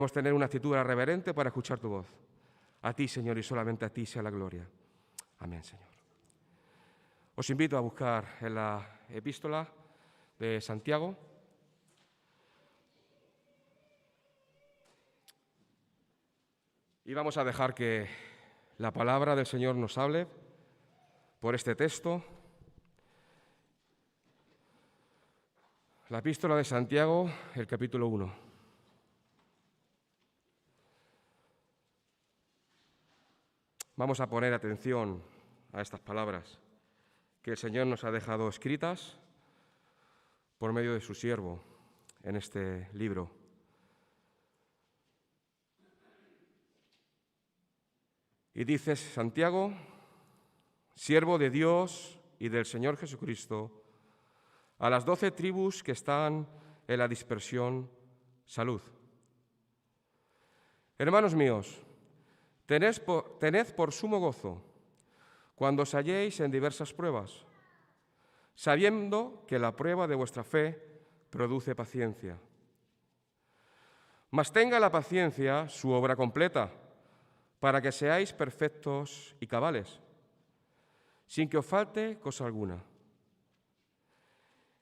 Debemos tener una actitud reverente para escuchar tu voz. A ti, Señor, y solamente a ti sea la gloria. Amén, Señor. Os invito a buscar en la epístola de Santiago. Y vamos a dejar que la palabra del Señor nos hable por este texto. La epístola de Santiago, el capítulo 1. Vamos a poner atención a estas palabras que el Señor nos ha dejado escritas por medio de su siervo en este libro. Y dice Santiago, siervo de Dios y del Señor Jesucristo, a las 12 tribus que están en la dispersión, salud. Hermanos míos, tened por sumo gozo cuando os halléis en diversas pruebas, sabiendo que la prueba de vuestra fe produce paciencia. Mas tenga la paciencia su obra completa, para que seáis perfectos y cabales, sin que os falte cosa alguna.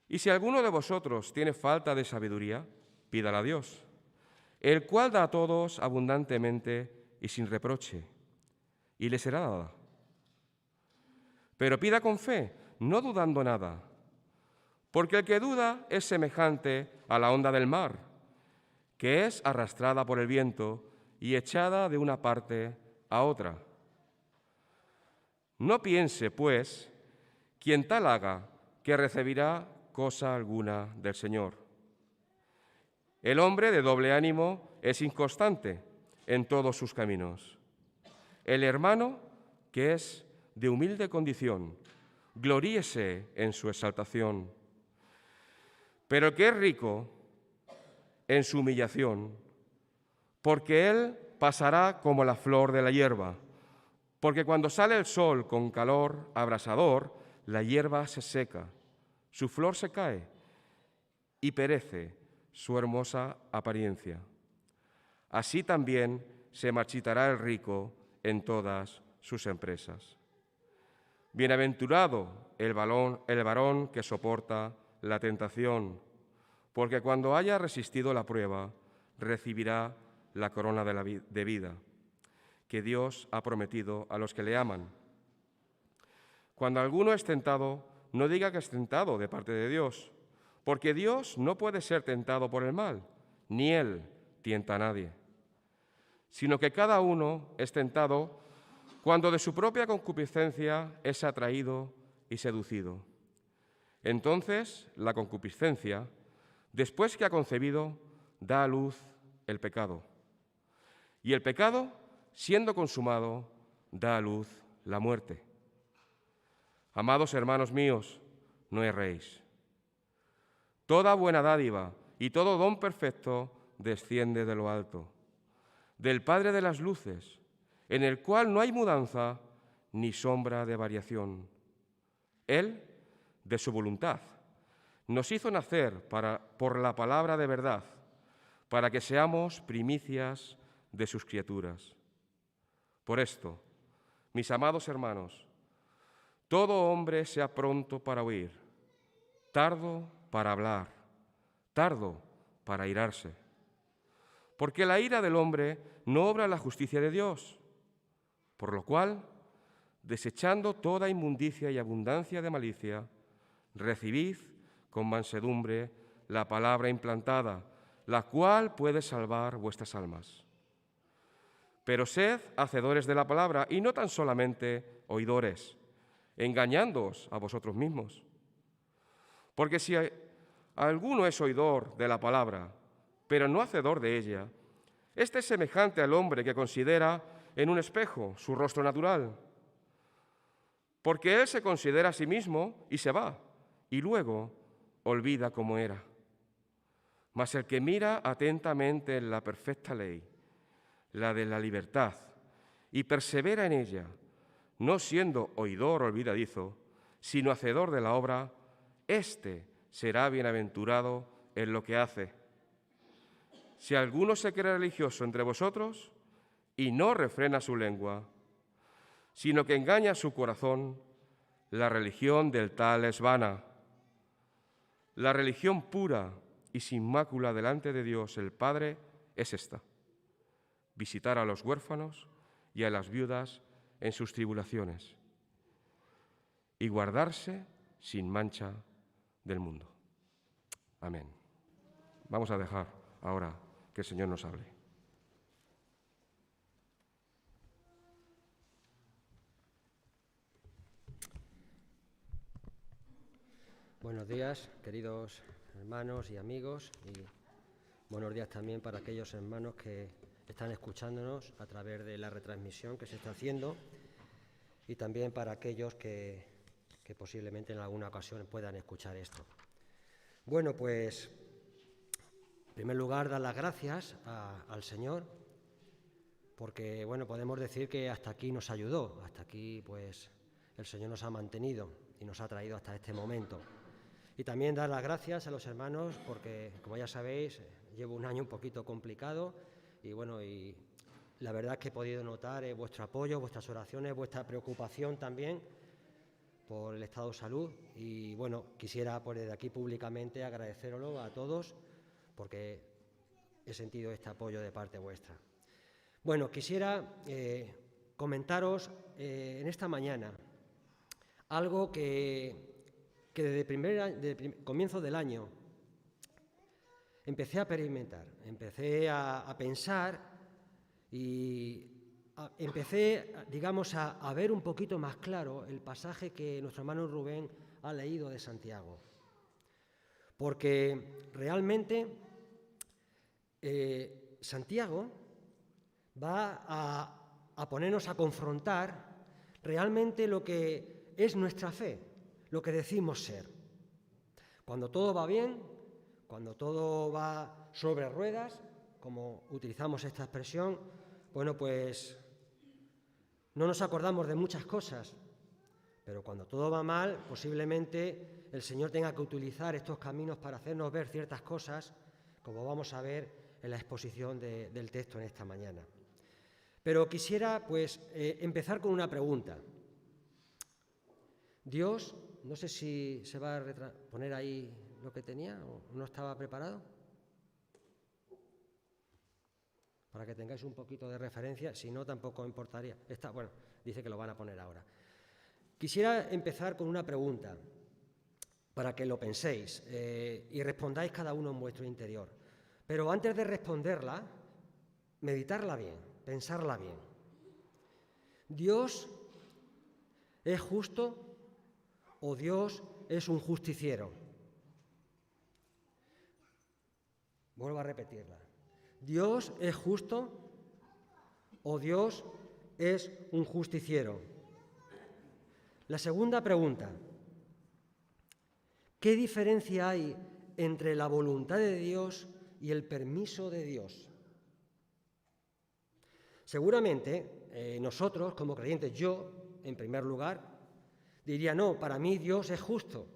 Y si alguno de vosotros tiene falta de sabiduría, pídala a Dios, el cual da a todos abundantemente y sin reproche, y le será dada. Pero pida con fe, no dudando nada, porque el que duda es semejante a la onda del mar, que es arrastrada por el viento y echada de una parte a otra. No piense, pues, quien tal haga, que recibirá cosa alguna del Señor. El hombre de doble ánimo es inconstante en todos sus caminos. El hermano, que es de humilde condición, gloríese en su exaltación. Pero el que es rico, en su humillación, porque él pasará como la flor de la hierba, porque cuando sale el sol con calor abrasador, la hierba se seca, su flor se cae y perece su hermosa apariencia. Así también se marchitará el rico en todas sus empresas. Bienaventurado el varón que soporta la tentación, porque cuando haya resistido la prueba, recibirá la corona de vida que Dios ha prometido a los que le aman. Cuando alguno es tentado, no diga que es tentado de parte de Dios, porque Dios no puede ser tentado por el mal, ni Él tienta a nadie, sino que cada uno es tentado cuando de su propia concupiscencia es atraído y seducido. Entonces, la concupiscencia, después que ha concebido, da a luz el pecado. Y el pecado, siendo consumado, da a luz la muerte. Amados hermanos míos, no erréis. Toda buena dádiva y todo don perfecto desciende de lo alto, del Padre de las luces, en el cual no hay mudanza ni sombra de variación. Él, de su voluntad, nos hizo nacer por la palabra de verdad, para que seamos primicias de sus criaturas. Por esto, mis amados hermanos, todo hombre sea pronto para oír, tardo para hablar, tardo para airarse. Porque la ira del hombre no obra la justicia de Dios, por lo cual, desechando toda inmundicia y abundancia de malicia, recibid con mansedumbre la palabra implantada, la cual puede salvar vuestras almas. Pero sed hacedores de la palabra y no tan solamente oidores, engañándoos a vosotros mismos. Porque si alguno es oidor de la palabra, pero no hacedor de ella, este es semejante al hombre que considera en un espejo su rostro natural, porque él se considera a sí mismo y se va, y luego olvida cómo era. Mas el que mira atentamente en la perfecta ley, la de la libertad, y persevera en ella, no siendo oidor olvidadizo, sino hacedor de la obra, éste será bienaventurado en lo que hace. si alguno se cree religioso entre vosotros y no refrena su lengua, sino que engaña su corazón, la religión del tal es vana. La religión pura y sin mácula delante de Dios el Padre es esta: visitar a los huérfanos y a las viudas en sus tribulaciones y guardarse sin mancha del mundo. Amén. Vamos a dejar ahora que el Señor nos hable. Buenos días, queridos hermanos y amigos, y buenos días también para aquellos hermanos que están escuchándonos a través de la retransmisión que se está haciendo, y también para aquellos que posiblemente en alguna ocasión puedan escuchar esto. Bueno, pues en primer lugar dar las gracias al Señor, porque bueno, podemos decir que hasta aquí nos ayudó, hasta aquí pues el Señor nos ha mantenido y nos ha traído hasta este momento. Y también dar las gracias a los hermanos porque, como ya sabéis, llevo un año un poquito complicado y bueno, y la verdad es que he podido notar vuestro apoyo, vuestras oraciones, vuestra preocupación también por el estado de salud, y bueno, quisiera pues desde aquí públicamente agradeceroslo a todos porque he sentido este apoyo de parte vuestra. Bueno, quisiera comentaros en esta mañana algo que desde el comienzo del año empecé a experimentar, empecé a pensar y empecé, digamos, a ver un poquito más claro el pasaje que nuestro hermano Rubén ha leído de Santiago. Porque realmente Santiago va a ponernos a confrontar realmente lo que es nuestra fe, lo que decimos ser. Cuando todo va bien, cuando todo va sobre ruedas, como utilizamos esta expresión, bueno, pues no nos acordamos de muchas cosas, pero cuando todo va mal, posiblemente el Señor tenga que utilizar estos caminos para hacernos ver ciertas cosas, como vamos a ver en la exposición del texto en esta mañana. Pero quisiera, pues, empezar con una pregunta. Dios, no sé si se va a poner ahí lo que tenía o no estaba preparado, para que tengáis un poquito de referencia, si no tampoco importaría. Bueno, dice que lo van a poner ahora. Quisiera empezar con una pregunta, para que lo penséis y respondáis cada uno en vuestro interior. Pero antes de responderla, meditarla bien, pensarla bien. ¿Dios es justo o Dios es un justiciero? Vuelvo a repetirla. ¿Dios es justo o Dios es un justiciero? La segunda pregunta. ¿Qué diferencia hay entre la voluntad de Dios y el permiso de Dios? Seguramente nosotros, como creyentes, yo, en primer lugar, diría, no, para mí Dios es justo.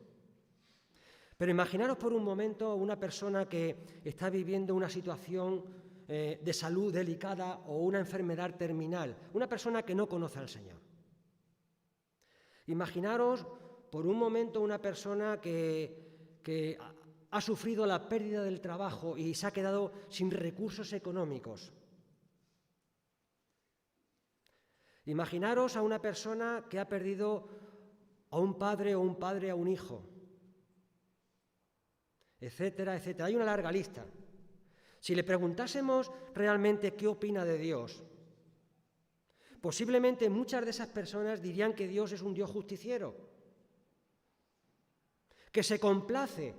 Pero imaginaros por un momento una persona que está viviendo una situación de salud delicada o una enfermedad terminal, una persona que no conoce al Señor. Imaginaros por un momento una persona que ha sufrido la pérdida del trabajo y se ha quedado sin recursos económicos. Imaginaros a una persona que ha perdido a un padre o un padre a un hijo, etcétera, etcétera. Hay una larga lista. Si le preguntásemos realmente qué opina de Dios, posiblemente muchas de esas personas dirían que Dios es un Dios justiciero, que se complace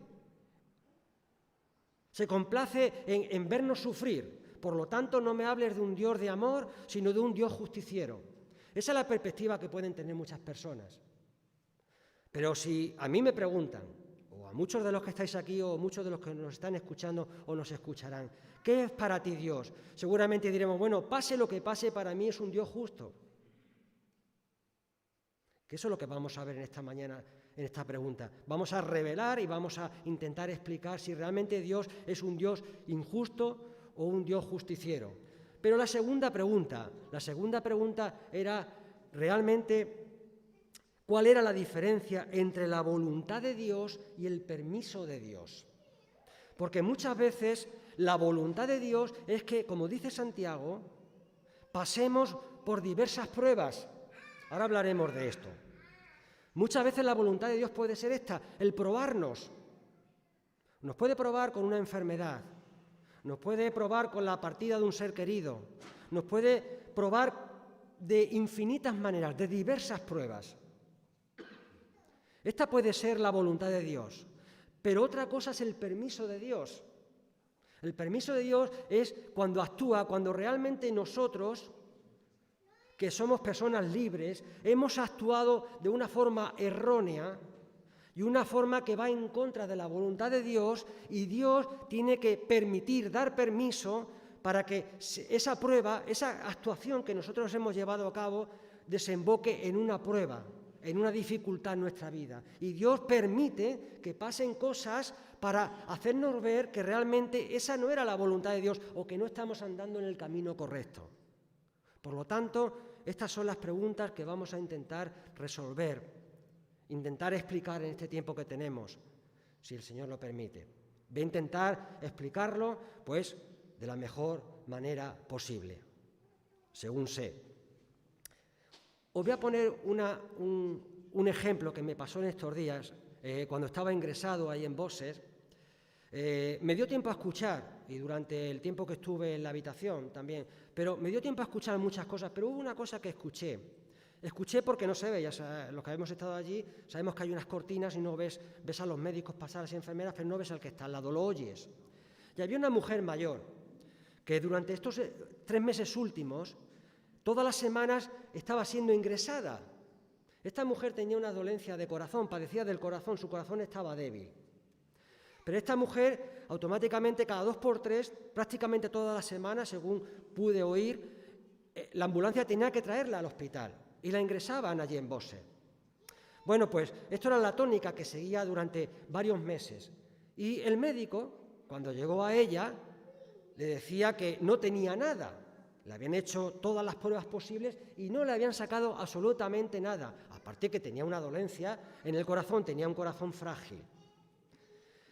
en vernos sufrir. Por lo tanto, no me hables de un Dios de amor, sino de un Dios justiciero. Esa es la perspectiva que pueden tener muchas personas. Pero si a mí me preguntan, o a muchos de los que estáis aquí, o muchos de los que nos están escuchando o nos escucharán, ¿qué es para ti Dios? Seguramente diremos, bueno, pase lo que pase, para mí es un Dios justo. Que eso es lo que vamos a ver en esta mañana, en esta pregunta. Vamos a revelar y vamos a intentar explicar si realmente Dios es un Dios injusto o un Dios justiciero. Pero la segunda pregunta era realmente cuál era la diferencia entre la voluntad de Dios y el permiso de Dios. Porque muchas veces la voluntad de Dios es que, como dice Santiago, pasemos por diversas pruebas. Ahora hablaremos de esto. Muchas veces la voluntad de Dios puede ser esta, el probarnos. Nos puede probar con una enfermedad, nos puede probar con la partida de un ser querido, nos puede probar de infinitas maneras, de diversas pruebas. Esta puede ser la voluntad de Dios, pero otra cosa es el permiso de Dios. El permiso de Dios es cuando actúa, cuando realmente nosotros, que somos personas libres, hemos actuado de una forma errónea y una forma que va en contra de la voluntad de Dios, y Dios tiene que permitir, dar permiso para que esa prueba, esa actuación que nosotros hemos llevado a cabo, desemboque en una prueba, en una dificultad en nuestra vida. Y Dios permite que pasen cosas para hacernos ver que realmente esa no era la voluntad de Dios o que no estamos andando en el camino correcto. Por lo tanto, estas son las preguntas que vamos a intentar resolver, intentar explicar en este tiempo que tenemos, si el Señor lo permite. Voy a intentar explicarlo, pues, de la mejor manera posible, según sé. Os voy a poner un ejemplo que me pasó en estos días, cuando estaba ingresado ahí en Bosses. Me dio tiempo a escuchar, y durante el tiempo que estuve en la habitación también, pero me dio tiempo a escuchar muchas cosas, pero hubo una cosa que escuché. Escuché porque no se ve, ya los que hemos estado allí sabemos que hay unas cortinas y no ves a los médicos pasar, a las enfermeras, pero no ves al que está al lado, lo oyes. Y había una mujer mayor que durante estos 3 meses últimos, todas las semanas estaba siendo ingresada. Esta mujer tenía una dolencia de corazón, padecía del corazón, su corazón estaba débil. Pero esta mujer, automáticamente, cada 2 por 3, prácticamente todas las semanas, según pude oír, la ambulancia tenía que traerla al hospital y la ingresaban allí en Bosses. Bueno, pues esto era la tónica que seguía durante varios meses. Y el médico, cuando llegó a ella, le decía que no tenía nada. Le habían hecho todas las pruebas posibles y no le habían sacado absolutamente nada. Aparte que tenía una dolencia en el corazón, tenía un corazón frágil.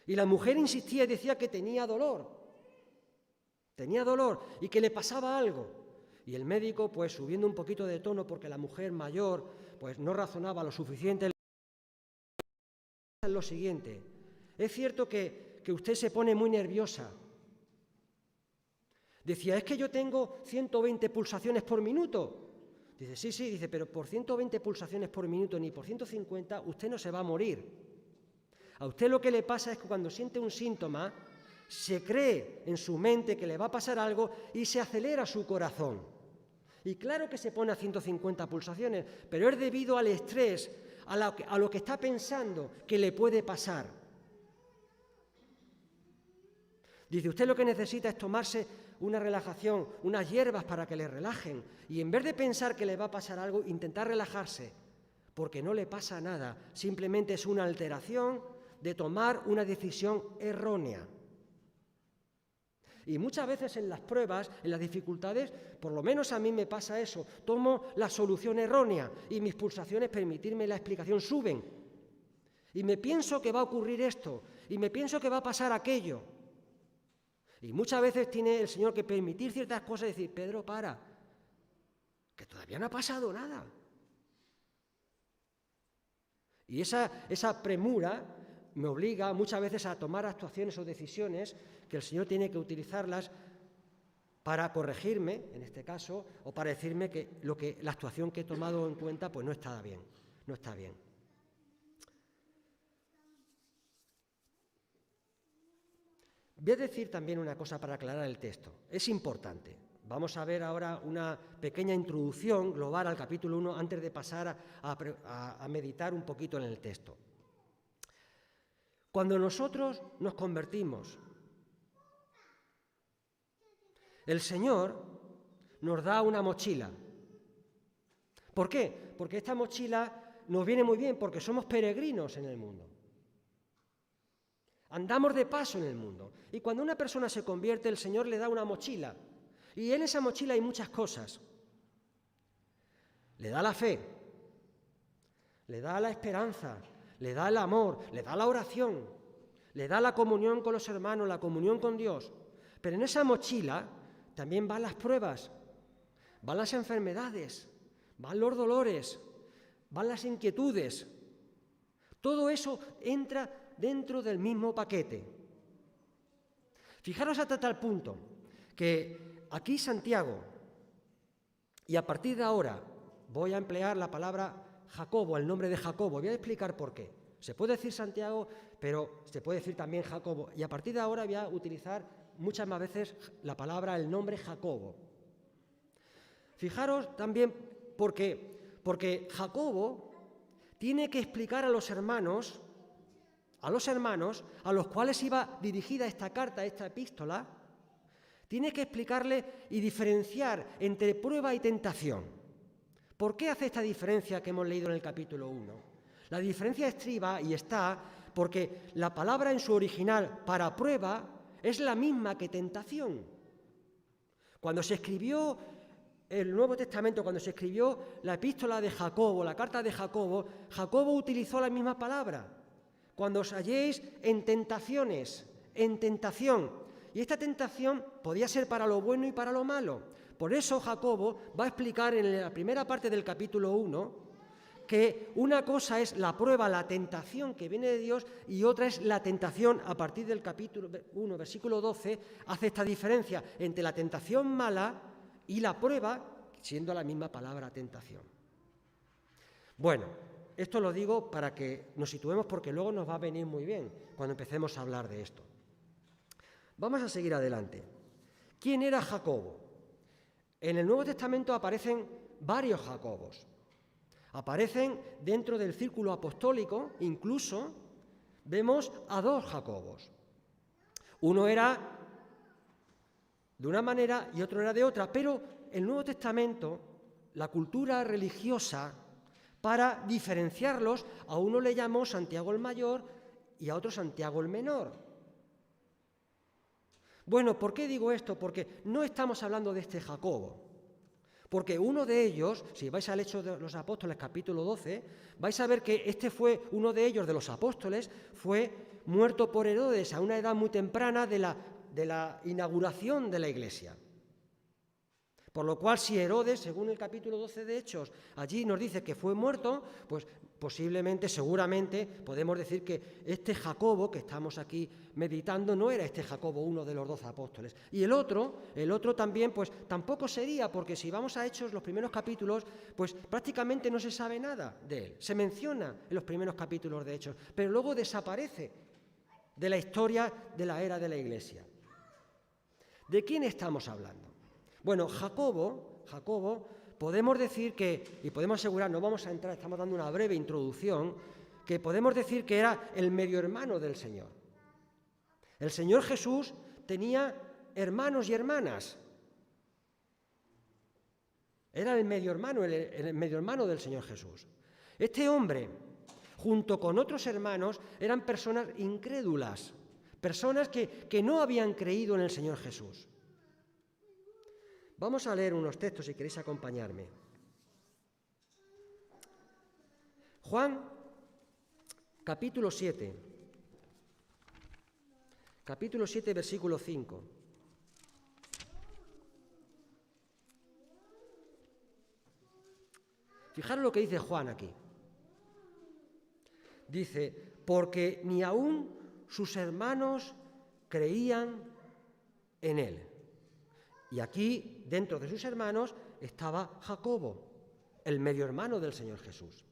Y la mujer insistía y decía que tenía dolor y que le pasaba algo. Y el médico, pues subiendo un poquito de tono, porque la mujer mayor pues no razonaba lo suficiente, lo siguiente: es cierto que usted se pone muy nerviosa. Decía, es que yo tengo 120 pulsaciones por minuto. Dice, sí, dice, pero por 120 pulsaciones por minuto ni por 150 usted no se va a morir. A usted lo que le pasa es que cuando siente un síntoma, se cree en su mente que le va a pasar algo y se acelera su corazón. Y claro que se pone a 150 pulsaciones, pero es debido al estrés, a lo que está pensando que le puede pasar. Dice, usted lo que necesita es tomarse una relajación, unas hierbas para que le relajen, y en vez de pensar que le va a pasar algo, intentar relajarse, porque no le pasa nada, simplemente es una alteración de tomar una decisión errónea. Y muchas veces en las pruebas, en las dificultades, por lo menos a mí me pasa eso, tomo la solución errónea y mis pulsaciones, permitirme la explicación, suben. Y me pienso que va a ocurrir esto, y me pienso que va a pasar aquello. Y muchas veces tiene el Señor que permitir ciertas cosas y decir, Pedro, para, que todavía no ha pasado nada. Y esa premura me obliga muchas veces a tomar actuaciones o decisiones que el Señor tiene que utilizarlas para corregirme, en este caso, o para decirme que la actuación que he tomado en cuenta pues no está bien. Voy a decir también una cosa para aclarar el texto. Es importante. Vamos a ver ahora una pequeña introducción global al capítulo 1 antes de pasar a meditar un poquito en el texto. Cuando nosotros nos convertimos, el Señor nos da una mochila. ¿Por qué? Porque esta mochila nos viene muy bien, porque somos peregrinos en el mundo. Andamos de paso en el mundo. Y cuando una persona se convierte, el Señor le da una mochila. Y en esa mochila hay muchas cosas. Le da la fe, le da la esperanza, le da el amor, le da la oración, le da la comunión con los hermanos, la comunión con Dios. Pero en esa mochila también van las pruebas, van las enfermedades, van los dolores, van las inquietudes. Todo eso entra dentro del mismo paquete. Fijaros hasta tal punto que aquí Santiago, y a partir de ahora voy a emplear la palabra Jacobo, el nombre de Jacobo, voy a explicar por qué. Se puede decir Santiago, pero se puede decir también Jacobo, y a partir de ahora voy a utilizar muchas más veces la palabra, el nombre Jacobo. Fijaros también porque Jacobo tiene que explicar a los hermanos a los cuales iba dirigida esta carta, esta epístola, tiene que explicarle y diferenciar entre prueba y tentación. ¿Por qué hace esta diferencia que hemos leído en el capítulo 1? La diferencia estriba y está porque la palabra en su original para prueba es la misma que tentación. Cuando se escribió el Nuevo Testamento, cuando se escribió la epístola de Jacobo, la carta de Jacobo, Jacobo utilizó la misma palabra. Cuando os halléis en tentaciones, en tentación. Y esta tentación podía ser para lo bueno y para lo malo. Por eso Jacobo va a explicar en la primera parte del capítulo 1 que una cosa es la prueba, la tentación que viene de Dios, y otra es la tentación. A partir del capítulo 1, versículo 12, hace esta diferencia entre la tentación mala y la prueba, siendo la misma palabra tentación. Bueno, esto lo digo para que nos situemos porque luego nos va a venir muy bien cuando empecemos a hablar de esto. Vamos a seguir adelante. ¿Quién era Jacobo? En el Nuevo Testamento aparecen varios Jacobos. Aparecen dentro del círculo apostólico, incluso vemos a dos Jacobos. Uno era de una manera y otro era de otra, pero el Nuevo Testamento, la cultura religiosa, para diferenciarlos, a uno le llamó Santiago el Mayor y a otro Santiago el Menor. Bueno, ¿por qué digo esto? Porque no estamos hablando de este Jacobo. Porque uno de ellos, si vais al Hechos de los Apóstoles, capítulo 12, vais a ver que este fue uno de ellos, de los apóstoles, fue muerto por Herodes a una edad muy temprana de la inauguración de la Iglesia. Por lo cual, si Herodes, según el capítulo 12 de Hechos, allí nos dice que fue muerto, pues posiblemente, seguramente, podemos decir que este Jacobo que estamos aquí meditando no era este Jacobo, uno de los 12 apóstoles. Y el otro también, pues tampoco sería, porque si vamos a Hechos, los primeros capítulos, pues prácticamente no se sabe nada de él. Se menciona en los primeros capítulos de Hechos, pero luego desaparece de la historia de la era de la Iglesia. ¿De quién estamos hablando? Bueno, Jacobo, podemos decir que, y podemos asegurar, no vamos a entrar, estamos dando una breve introducción, que podemos decir que era el medio hermano del Señor. El Señor Jesús tenía hermanos y hermanas. Era el medio hermano del Señor Jesús. Este hombre, junto con otros hermanos, eran personas incrédulas, personas que no habían creído en el Señor Jesús. Vamos a leer unos textos si queréis acompañarme. Juan, capítulo 7. Capítulo 7, versículo 5. Fijaros lo que dice Juan aquí. Dice, porque ni aún sus hermanos creían en él. Y aquí, dentro de sus hermanos, estaba Jacobo, el medio hermano del Señor Jesús.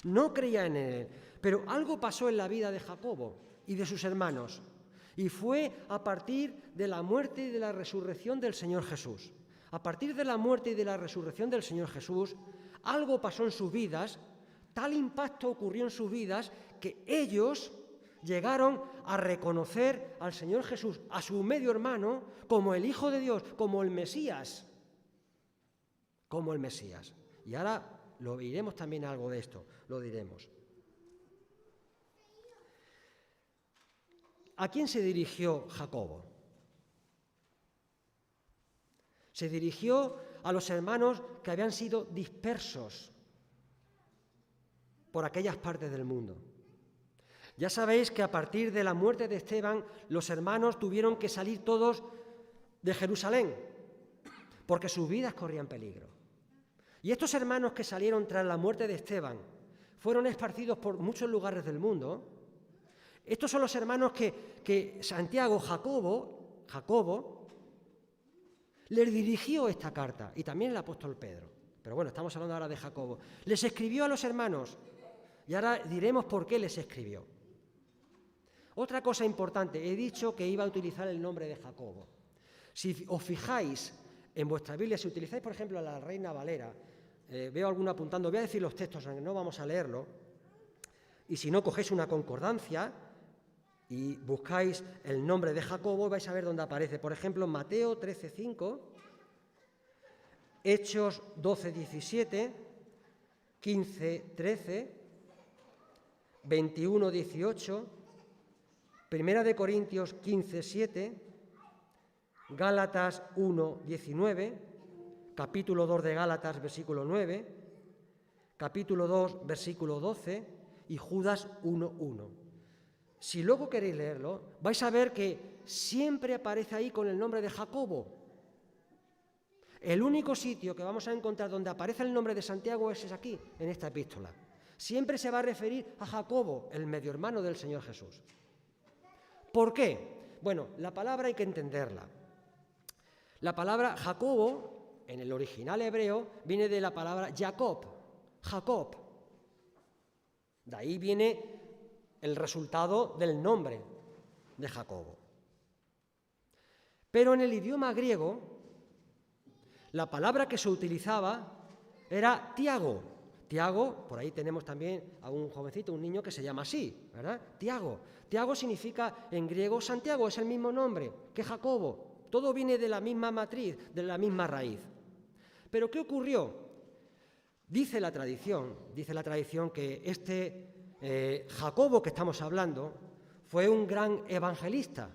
No creía en él, pero algo pasó en la vida de Jacobo y de sus hermanos, y fue a partir de la muerte y de la resurrección del Señor Jesús. A partir de la muerte y de la resurrección del Señor Jesús, algo pasó en sus vidas, tal impacto ocurrió en sus vidas, que ellos llegaron a reconocer al Señor Jesús, a su medio hermano, como el Hijo de Dios, como el Mesías. Como el Mesías. Y ahora lo diremos también algo de esto, lo diremos. ¿A quién se dirigió Jacobo? Se dirigió a los hermanos que habían sido dispersos por aquellas partes del mundo. Ya sabéis que a partir de la muerte de Esteban, los hermanos tuvieron que salir todos de Jerusalén, porque sus vidas corrían peligro. Y estos hermanos que salieron tras la muerte de Esteban fueron esparcidos por muchos lugares del mundo. Estos son los hermanos que Santiago, Jacobo, les dirigió esta carta, y también el apóstol Pedro. Pero bueno, estamos hablando ahora de Jacobo. Les escribió a los hermanos, y ahora diremos por qué les escribió. Otra cosa importante, he dicho que iba a utilizar el nombre de Jacobo. Si os fijáis en vuestra Biblia, si utilizáis, por ejemplo, la Reina Valera, veo alguno apuntando, voy a decir los textos, aunque no vamos a leerlo, y si no, cogéis una concordancia y buscáis el nombre de Jacobo, vais a ver dónde aparece. Por ejemplo, Mateo 13:5, Hechos 12:17, 15:13, 21:18, Primera de Corintios 15:7, Gálatas 1:19, capítulo 2 de Gálatas, versículo 9, capítulo 2, versículo 12 y Judas 1:1. Si luego queréis leerlo, vais a ver que siempre aparece ahí con el nombre de Jacobo. El único sitio que vamos a encontrar donde aparece el nombre de Santiago es aquí, en esta epístola. Siempre se va a referir a Jacobo, el medio hermano del Señor Jesús. ¿Por qué? Bueno, la palabra hay que entenderla. La palabra Jacobo, en el original hebreo, viene de la palabra Jacob. De ahí viene el resultado del nombre de Jacobo. Pero en el idioma griego, la palabra que se utilizaba era Tiago. Tiago, por ahí tenemos también a un jovencito, un niño que se llama así, ¿verdad? Tiago. Tiago significa en griego Santiago, es el mismo nombre que Jacobo. Todo viene de la misma matriz, de la misma raíz. Pero ¿qué ocurrió? Dice la tradición que este Jacobo que estamos hablando fue un gran evangelista.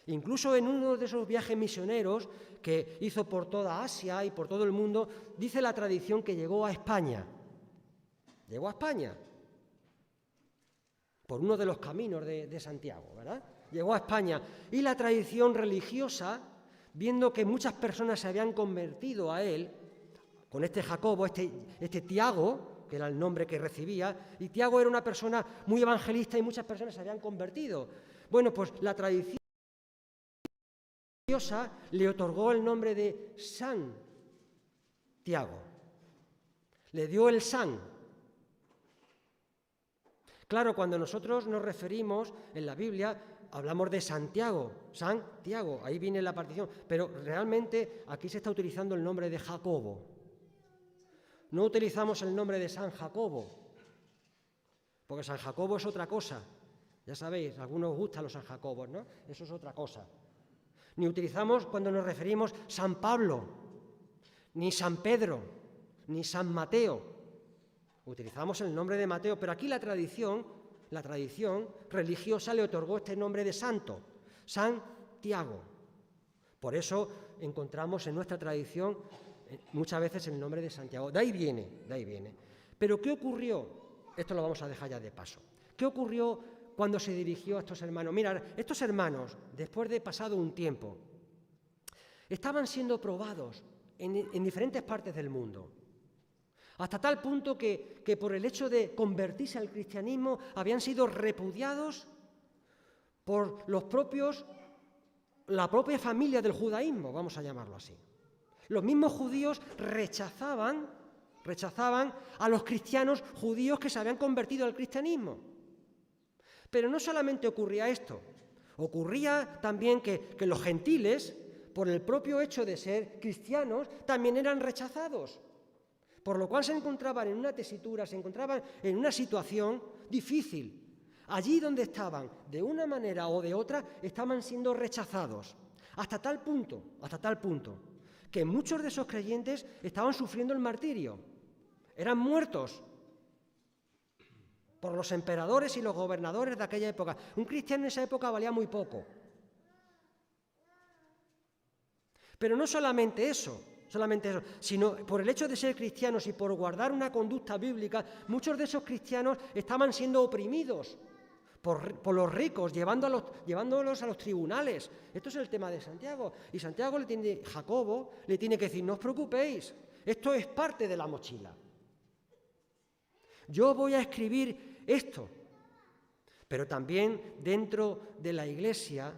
Incluso en uno de esos viajes misioneros que hizo por toda Asia y por todo el mundo, dice la tradición que llegó a España. Llegó a España por uno de los caminos de Santiago, ¿verdad? Llegó a España. Y la tradición religiosa, viendo que muchas personas se habían convertido a él, con este Jacobo, este Tiago, que era el nombre que recibía, y Tiago era una persona muy evangelista y muchas personas se habían convertido. Bueno, pues la tradición religiosa le otorgó el nombre de San Tiago. Le dio el San. Claro, cuando nosotros nos referimos en la Biblia, hablamos de Santiago, ahí viene la partición, pero realmente aquí se está utilizando el nombre de Jacobo. No utilizamos el nombre de San Jacobo, porque San Jacobo es otra cosa. Ya sabéis, a algunos gustan los San Jacobos, ¿no? Eso es otra cosa. Ni utilizamos cuando nos referimos San Pablo, ni San Pedro, ni San Mateo. Utilizamos el nombre de Mateo, pero aquí la tradición religiosa le otorgó este nombre de santo, Santiago. Por eso encontramos en nuestra tradición muchas veces el nombre de Santiago. De ahí viene. Pero ¿qué ocurrió? Esto lo vamos a dejar ya de paso. ¿Qué ocurrió cuando se dirigió a estos hermanos? Mirad, estos hermanos, después de pasado un tiempo, estaban siendo probados en diferentes partes del mundo. Hasta tal punto que por el hecho de convertirse al cristianismo habían sido repudiados por la propia familia del judaísmo, vamos a llamarlo así. Los mismos judíos rechazaban a los cristianos judíos que se habían convertido al cristianismo. Pero no solamente ocurría esto, ocurría también que los gentiles, por el propio hecho de ser cristianos, también eran rechazados. Por lo cual se encontraban en una tesitura, se encontraban en una situación difícil. Allí donde estaban, de una manera o de otra, estaban siendo rechazados. Hasta tal punto, que muchos de esos creyentes estaban sufriendo el martirio. Eran muertos por los emperadores y los gobernadores de aquella época. Un cristiano en esa época valía muy poco. Pero no solamente eso, sino por el hecho de ser cristianos y por guardar una conducta bíblica, muchos de esos cristianos estaban siendo oprimidos por los ricos, llevándolos a los tribunales. Esto es el tema de Santiago. Y Jacobo le tiene que decir, no os preocupéis, esto es parte de la mochila. Yo voy a escribir esto, pero también dentro de la iglesia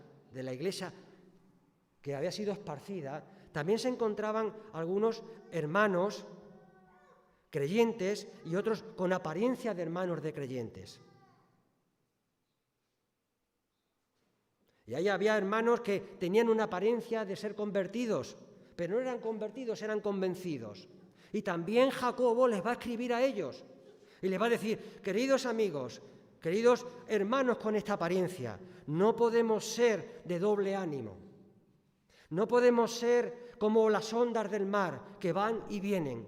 que había sido esparcida, también se encontraban algunos hermanos creyentes y otros con apariencia de hermanos de creyentes. Y ahí había hermanos que tenían una apariencia de ser convertidos, pero no eran convertidos, eran convencidos. Y también Jacobo les va a escribir a ellos y les va a decir, queridos amigos, queridos hermanos con esta apariencia, no podemos ser de doble ánimo. No podemos ser como las ondas del mar que van y vienen.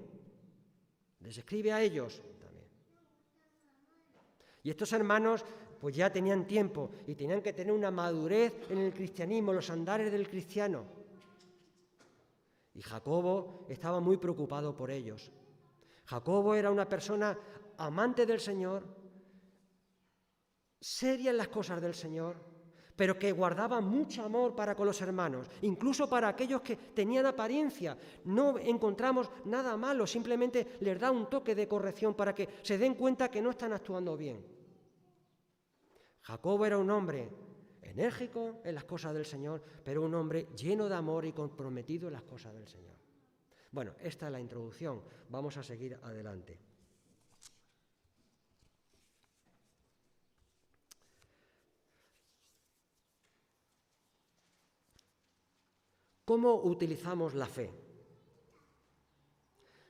Les escribe a ellos también. Y estos hermanos pues ya tenían tiempo y tenían que tener una madurez en el cristianismo, los andares del cristiano. Y Jacobo estaba muy preocupado por ellos. Jacobo era una persona amante del Señor, seria en las cosas del Señor, pero que guardaba mucho amor para con los hermanos, incluso para aquellos que tenían apariencia. No encontramos nada malo, simplemente les da un toque de corrección para que se den cuenta que no están actuando bien. Jacobo era un hombre enérgico en las cosas del Señor, pero un hombre lleno de amor y comprometido en las cosas del Señor. Bueno, esta es la introducción. Vamos a seguir adelante. ¿Cómo utilizamos la fe?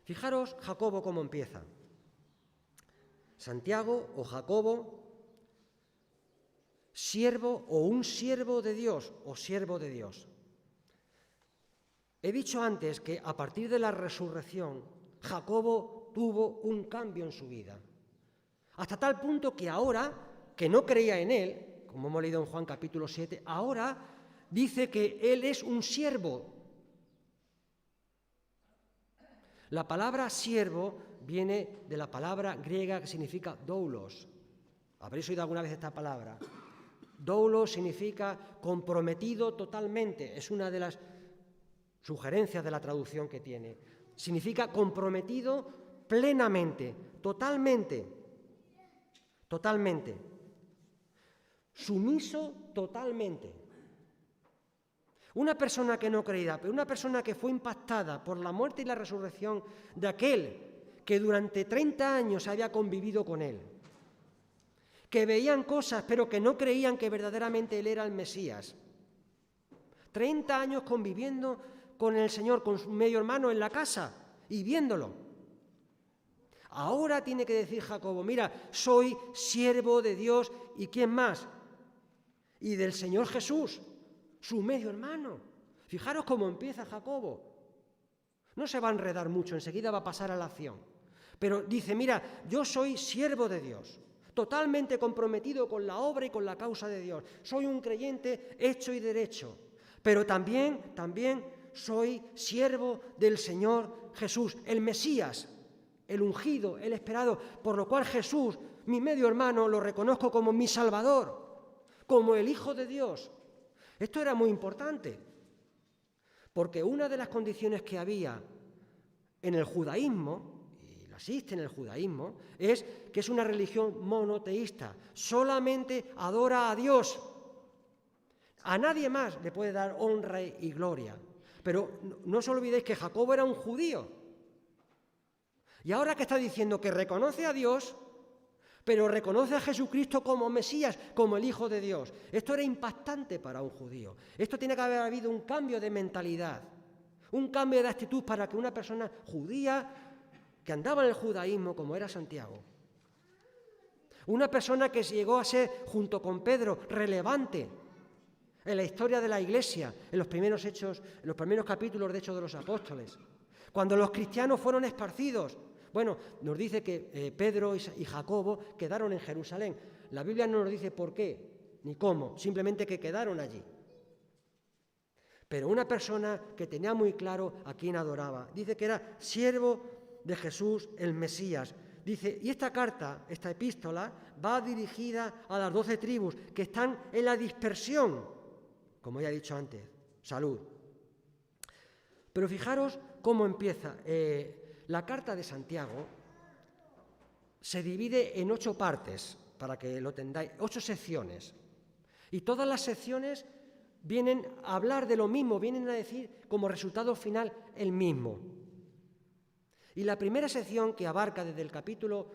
Fijaros Jacobo cómo empieza. Santiago o Jacobo, siervo o un siervo de Dios o siervo de Dios. He dicho antes que a partir de la resurrección, Jacobo tuvo un cambio en su vida. Hasta tal punto que ahora, que no creía en él, como hemos leído en Juan capítulo 7, ahora dice que él es un siervo. La palabra siervo viene de la palabra griega que significa doulos. ¿Habréis oído alguna vez esta palabra? Doulos significa comprometido totalmente. Es una de las sugerencias de la traducción que tiene. Significa comprometido plenamente, totalmente. Totalmente. Sumiso totalmente. Una persona que no creía, pero una persona que fue impactada por la muerte y la resurrección de aquel que durante 30 años había convivido con él, que veían cosas pero que no creían que verdaderamente él era el Mesías. 30 años conviviendo con el Señor, con su medio hermano en la casa y viéndolo. Ahora tiene que decir Jacobo, mira, soy siervo de Dios y ¿quién más? Y del Señor Jesús, su medio hermano. Fijaros cómo empieza Jacobo. No se va a enredar mucho, enseguida va a pasar a la acción. Pero dice, mira, yo soy siervo de Dios, totalmente comprometido con la obra y con la causa de Dios. Soy un creyente hecho y derecho, pero también soy siervo del Señor Jesús, el Mesías, el ungido, el esperado, por lo cual Jesús, mi medio hermano, lo reconozco como mi Salvador, como el Hijo de Dios. Esto era muy importante, porque una de las condiciones que había en el judaísmo, existe en el judaísmo, es que es una religión monoteísta, solamente adora a Dios. A nadie más le puede dar honra y gloria. Pero no os olvidéis que Jacobo era un judío. Y ahora que está diciendo que reconoce a Dios, pero reconoce a Jesucristo como Mesías, como el Hijo de Dios. Esto era impactante para un judío. Esto tiene que haber habido un cambio de mentalidad, un cambio de actitud para que una persona judía que andaba en el judaísmo, como era Santiago, una persona que llegó a ser, junto con Pedro, relevante en la historia de la Iglesia, en los primeros hechos, en los primeros capítulos de Hechos de los Apóstoles, cuando los cristianos fueron esparcidos Bueno, nos dice que Pedro y Jacobo quedaron en Jerusalén. La Biblia no nos dice por qué ni cómo, simplemente que quedaron allí. Pero una persona que tenía muy claro a quién adoraba. Dice que era siervo de Jesús, el Mesías. Dice, y esta carta, esta epístola, va dirigida a las 12 tribus que están en la dispersión, como ya he dicho antes. Salud. Pero fijaros cómo empieza. La carta de Santiago se divide en 8 partes, para que lo tengáis, 8 secciones. Y todas las secciones vienen a hablar de lo mismo, vienen a decir como resultado final el mismo. Y la primera sección, que abarca desde el capítulo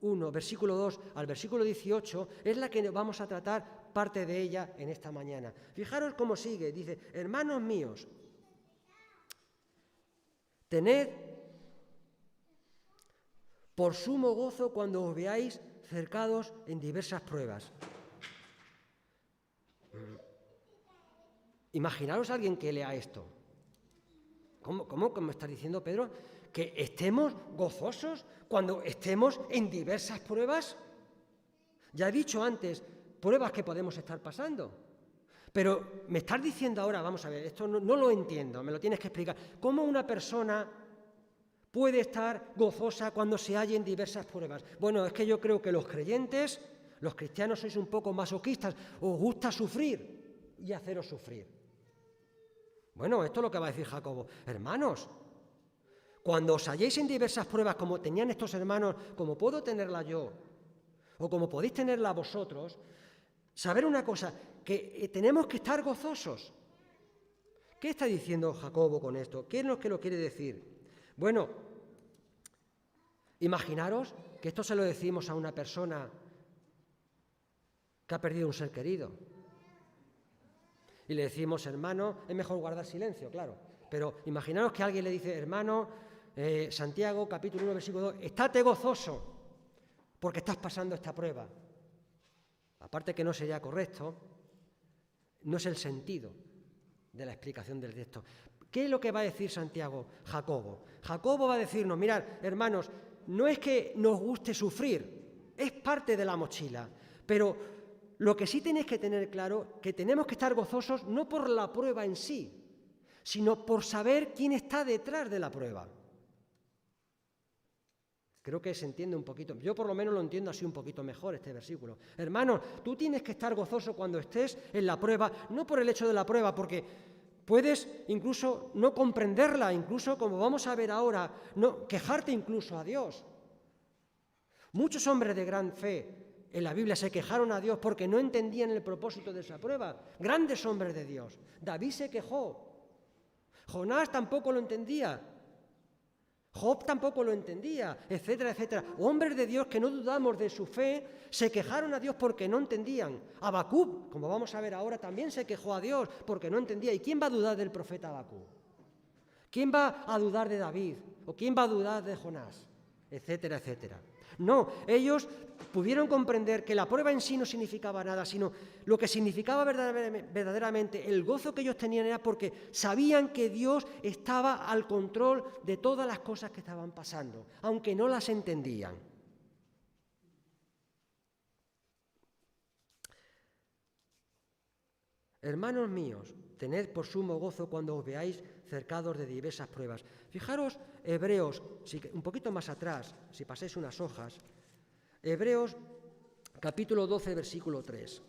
1, versículo 2 al versículo 18, es la que vamos a tratar parte de ella en esta mañana. Fijaros cómo sigue, dice, hermanos míos, tened por sumo gozo cuando os veáis cercados en diversas pruebas. Imaginaros a alguien que lea esto. ¿Cómo está diciendo Pedro? ¿Que estemos gozosos cuando estemos en diversas pruebas? Ya he dicho antes, pruebas que podemos estar pasando. Pero me estás diciendo ahora, vamos a ver, esto no lo entiendo, me lo tienes que explicar. ¿Cómo una persona puede estar gozosa cuando se halla en diversas pruebas? Bueno, es que yo creo que los creyentes, los cristianos, sois un poco masoquistas, os gusta sufrir y haceros sufrir. Bueno, esto es lo que va a decir Jacobo. Hermanos, cuando os halléis en diversas pruebas como tenían estos hermanos, como puedo tenerla yo, o como podéis tenerla vosotros, saber una cosa, que tenemos que estar gozosos. ¿Qué está diciendo Jacobo con esto? ¿Qué es lo que lo quiere decir? Bueno, imaginaros que esto se lo decimos a una persona que ha perdido un ser querido. Y le decimos, hermano, es mejor guardar silencio, claro. Pero imaginaros que alguien le dice, hermano, Santiago, capítulo 1, versículo 2, estate gozoso porque estás pasando esta prueba. Aparte que no sería correcto, no es el sentido de la explicación del texto. ¿Qué es lo que va a decir Jacobo? Jacobo va a decirnos, mirad, hermanos, no es que nos guste sufrir, es parte de la mochila, pero lo que sí tenéis que tener claro, que tenemos que estar gozosos no por la prueba en sí, sino por saber quién está detrás de la prueba. Creo que se entiende un poquito, yo por lo menos lo entiendo así un poquito mejor este versículo. Hermanos, tú tienes que estar gozoso cuando estés en la prueba, no por el hecho de la prueba, porque puedes incluso no comprenderla, incluso como vamos a ver ahora, no quejarte incluso a Dios. Muchos hombres de gran fe en la Biblia se quejaron a Dios porque no entendían el propósito de esa prueba. Grandes hombres de Dios. David se quejó. Jonás tampoco lo entendía. Job tampoco lo entendía, etcétera, etcétera. Hombres de Dios que no dudamos de su fe, se quejaron a Dios porque no entendían. Habacuc, como vamos a ver ahora, también se quejó a Dios porque no entendía. ¿Y quién va a dudar del profeta Habacuc? ¿Quién va a dudar de David? ¿O quién va a dudar de Jonás? Etcétera, etcétera. No, ellos pudieron comprender que la prueba en sí no significaba nada, sino lo que significaba verdaderamente el gozo que ellos tenían era porque sabían que Dios estaba al control de todas las cosas que estaban pasando, aunque no las entendían. Hermanos míos, tened por sumo gozo cuando os veáis cercados de diversas pruebas. Fijaros, Hebreos, un poquito más atrás, si pasáis unas hojas, Hebreos capítulo 12, versículo 3.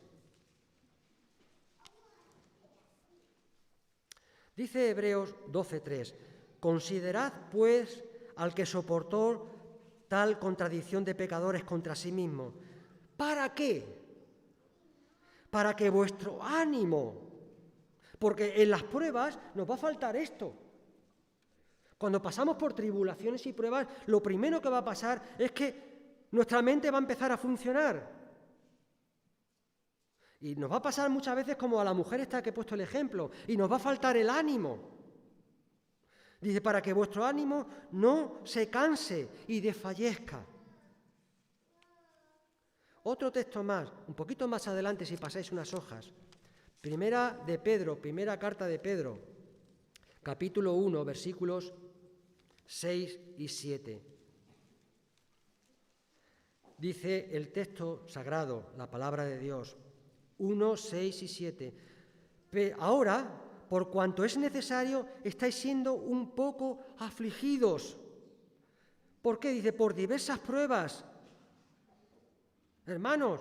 Dice Hebreos 12:3, considerad pues al que soportó tal contradicción de pecadores contra sí mismo. ¿Para qué? Para que vuestro ánimo, porque en las pruebas nos va a faltar esto. Cuando pasamos por tribulaciones y pruebas, lo primero que va a pasar es que nuestra mente va a empezar a funcionar. Y nos va a pasar muchas veces como a la mujer esta que he puesto el ejemplo, y nos va a faltar el ánimo. Dice, para que vuestro ánimo no se canse y desfallezca. Otro texto más, un poquito más adelante si pasáis unas hojas. Primera carta de Pedro, capítulo 1, versículos 6 y 7. Dice el texto sagrado, la palabra de Dios, 1, 6 y 7. Ahora, por cuanto es necesario, estáis siendo un poco afligidos. ¿Por qué? Dice, por diversas pruebas. Hermanos,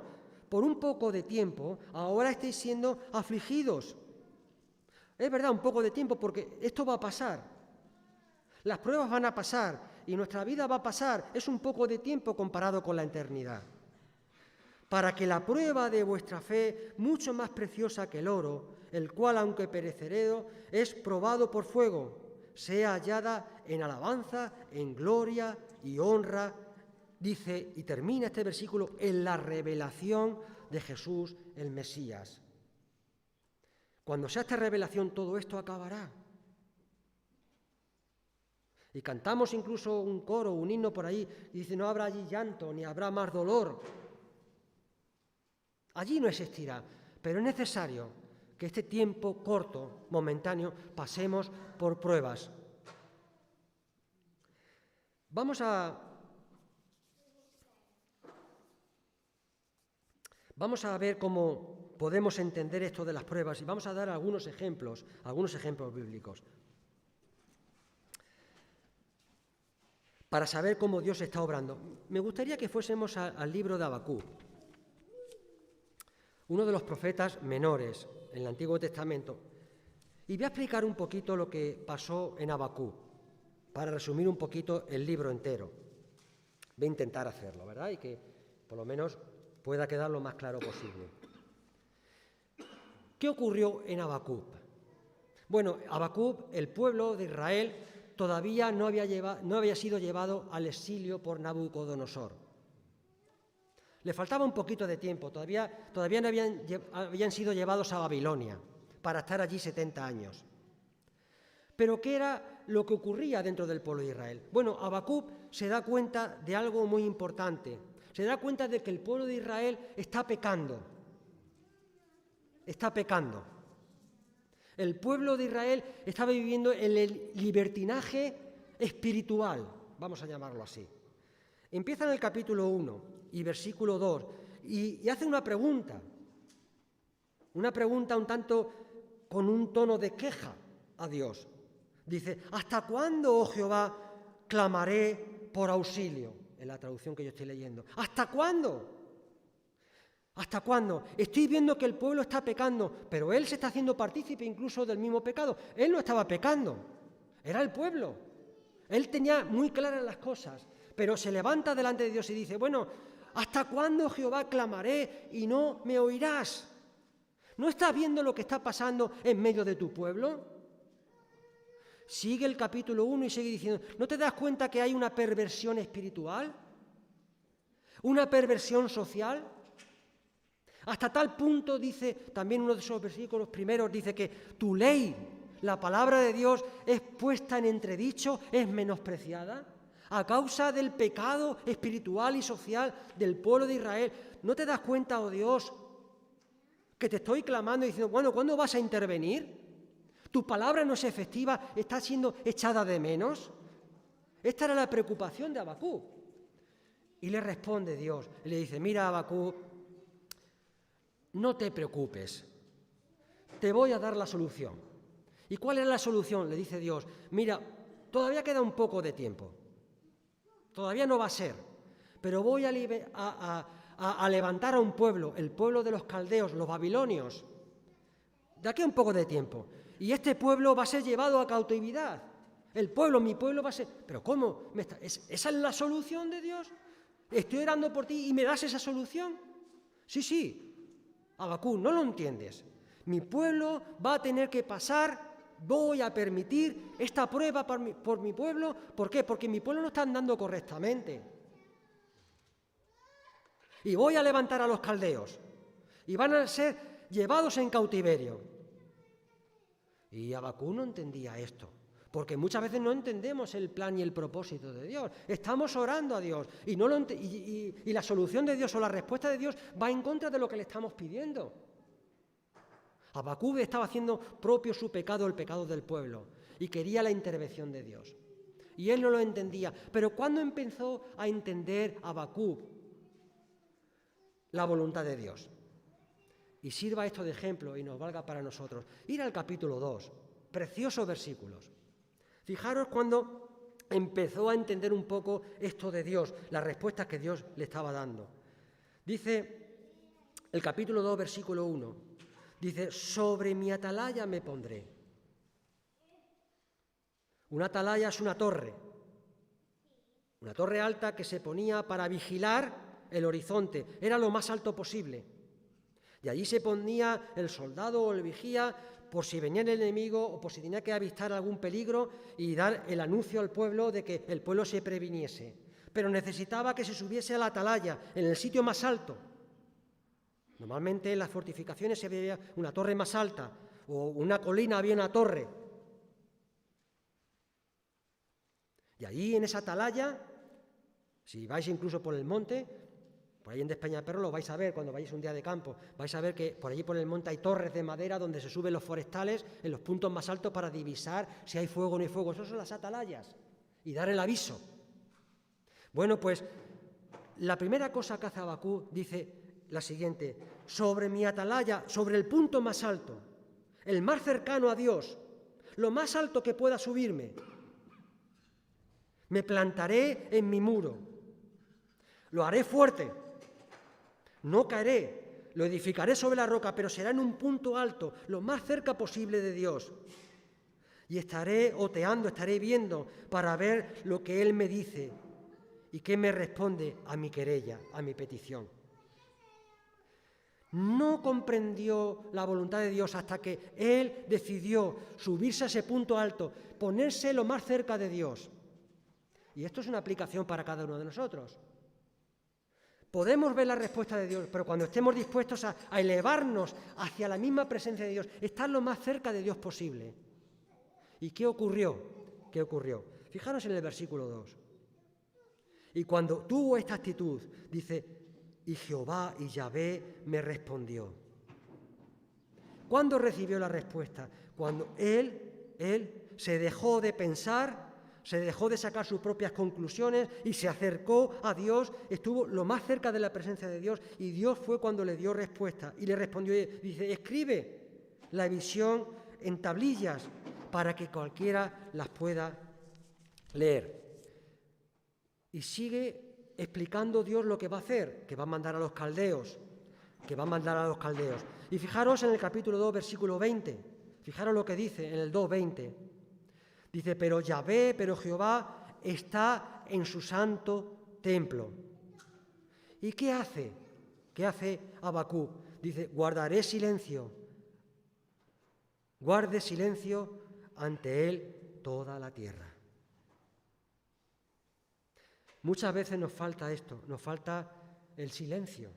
por un poco de tiempo, ahora estáis siendo afligidos. Es verdad, un poco de tiempo, porque esto va a pasar. Las pruebas van a pasar y nuestra vida va a pasar. Es un poco de tiempo comparado con la eternidad. Para que la prueba de vuestra fe, mucho más preciosa que el oro, el cual, aunque perecedero, es probado por fuego, sea hallada en alabanza, en gloria y honra, dice, y termina este versículo, en la revelación de Jesús el Mesías. Cuando sea esta revelación, todo esto acabará. Y cantamos incluso un coro, un himno por ahí, y dice, no habrá allí llanto, ni habrá más dolor. Allí no existirá, pero es necesario que este tiempo corto, momentáneo, pasemos por pruebas. Vamos a ver cómo podemos entender esto de las pruebas y vamos a dar algunos ejemplos bíblicos, para saber cómo Dios está obrando. Me gustaría que fuésemos al libro de Habacuc, uno de los profetas menores en el Antiguo Testamento, y voy a explicar un poquito lo que pasó en Habacuc, para resumir un poquito el libro entero. Voy a intentar hacerlo, ¿verdad? Y que por lo menos pueda quedar lo más claro posible. ¿Qué ocurrió en Habacuc? Bueno, Habacuc, el pueblo de Israel, todavía no había sido llevado al exilio por Nabucodonosor. Le faltaba un poquito de tiempo, todavía no habían sido llevados a Babilonia para estar allí 70 años. Pero ¿qué era lo que ocurría dentro del pueblo de Israel? Bueno, Habacuc se da cuenta de algo muy importante. Se da cuenta de que el pueblo de Israel está pecando. Está pecando. El pueblo de Israel estaba viviendo en el libertinaje espiritual, vamos a llamarlo así. Empieza en el capítulo 1 y versículo 2 y hace una pregunta un tanto con un tono de queja a Dios. Dice, ¿hasta cuándo, oh Jehová, clamaré por auxilio? En la traducción que yo estoy leyendo. ¿Hasta cuándo? ¿Hasta cuándo? Estoy viendo que el pueblo está pecando, pero él se está haciendo partícipe incluso del mismo pecado. Él no estaba pecando, era el pueblo. Él tenía muy claras las cosas, pero se levanta delante de Dios y dice, bueno, ¿hasta cuándo, Jehová, clamaré y no me oirás? ¿No estás viendo lo que está pasando en medio de tu pueblo? Sigue el capítulo 1 y sigue diciendo, ¿no te das cuenta que hay una perversión espiritual? ¿Una perversión social? Hasta tal punto, dice también uno de esos versículos primeros, dice que tu ley, la palabra de Dios, es puesta en entredicho, es menospreciada a causa del pecado espiritual y social del pueblo de Israel. ¿No te das cuenta, oh Dios, que te estoy clamando y diciendo, bueno, ¿cuándo vas a intervenir? ¿Tu palabra no es efectiva? ¿Está siendo echada de menos? Esta era la preocupación de Habacuc. Y le responde Dios, y le dice, mira, Habacuc, no te preocupes, te voy a dar la solución. ¿Y cuál es la solución? Le dice Dios, mira, todavía queda un poco de tiempo, todavía no va a ser, pero voy a levantar a un pueblo, el pueblo de los caldeos, los babilonios, de aquí a un poco de tiempo. Y este pueblo va a ser llevado a cautividad. Mi pueblo va a ser... ¿Pero cómo? ¿Esa es la solución de Dios? Estoy orando por ti y me das esa solución. Sí, Habacuc, no lo entiendes. Mi pueblo va a tener que pasar, voy a permitir esta prueba por mi pueblo. ¿Por qué? Porque mi pueblo no está andando correctamente. Y voy a levantar a los caldeos. Y van a ser llevados en cautiverio. Y Habacuc no entendía esto, porque muchas veces no entendemos el plan y el propósito de Dios. Estamos orando a Dios y la solución de Dios o la respuesta de Dios va en contra de lo que le estamos pidiendo. Habacuc estaba haciendo propio su pecado, el pecado del pueblo, y quería la intervención de Dios. Y él no lo entendía. Pero ¿cuándo empezó a entender Habacuc la voluntad de Dios. Y sirva esto de ejemplo y nos valga para nosotros. Ir al capítulo 2, preciosos versículos. Fijaros cuando empezó a entender un poco esto de Dios, las respuestas que Dios le estaba dando. Dice el capítulo 2, versículo 1, dice, sobre mi atalaya me pondré. Una atalaya es una torre alta que se ponía para vigilar el horizonte, era lo más alto posible. Y allí se ponía el soldado o el vigía por si venía el enemigo o por si tenía que avistar algún peligro y dar el anuncio al pueblo de que el pueblo se previniese. Pero necesitaba que se subiese a la atalaya, en el sitio más alto. Normalmente en las fortificaciones se veía una torre más alta o una colina había una torre. Y allí en esa atalaya, si vais incluso por el monte, por ahí en Despeñaperro lo vais a ver cuando vayáis un día de campo, vais a ver que por allí por el monte hay torres de madera donde se suben los forestales en los puntos más altos para divisar si hay fuego o no hay fuego. Esas son las atalayas y dar el aviso. Bueno, pues la primera cosa que hace Habacuc dice la siguiente: sobre mi atalaya, sobre el punto más alto, el más cercano a Dios, lo más alto que pueda subirme, me plantaré en mi muro, lo haré fuerte, no caeré, lo edificaré sobre la roca, pero será en un punto alto, lo más cerca posible de Dios. Y estaré oteando, estaré viendo para ver lo que Él me dice y qué me responde a mi querella, a mi petición. No comprendió la voluntad de Dios hasta que Él decidió subirse a ese punto alto, ponerse lo más cerca de Dios. Y esto es una aplicación para cada uno de nosotros. Podemos ver la respuesta de Dios, pero cuando estemos dispuestos a elevarnos hacia la misma presencia de Dios, estar lo más cerca de Dios posible. ¿Y qué ocurrió? ¿Qué ocurrió? Fijaros en el versículo 2. Y cuando tuvo esta actitud, dice, y Jehová y Yahvé me respondió. ¿Cuándo recibió la respuesta? Cuando él se dejó de pensar, se dejó de sacar sus propias conclusiones y se acercó a Dios, estuvo lo más cerca de la presencia de Dios y Dios fue cuando le dio respuesta y le respondió, dice, escribe la visión en tablillas para que cualquiera las pueda leer. Y sigue explicando Dios lo que va a hacer, que va a mandar a los caldeos, Y fijaros en el capítulo 2, versículo 20, fijaros lo que dice en el 2:20. Dice, pero Jehová está en su santo templo. ¿Y qué hace? ¿Qué hace Habacuc? Dice, guarde silencio ante él toda la tierra. Muchas veces nos falta esto, nos falta el silencio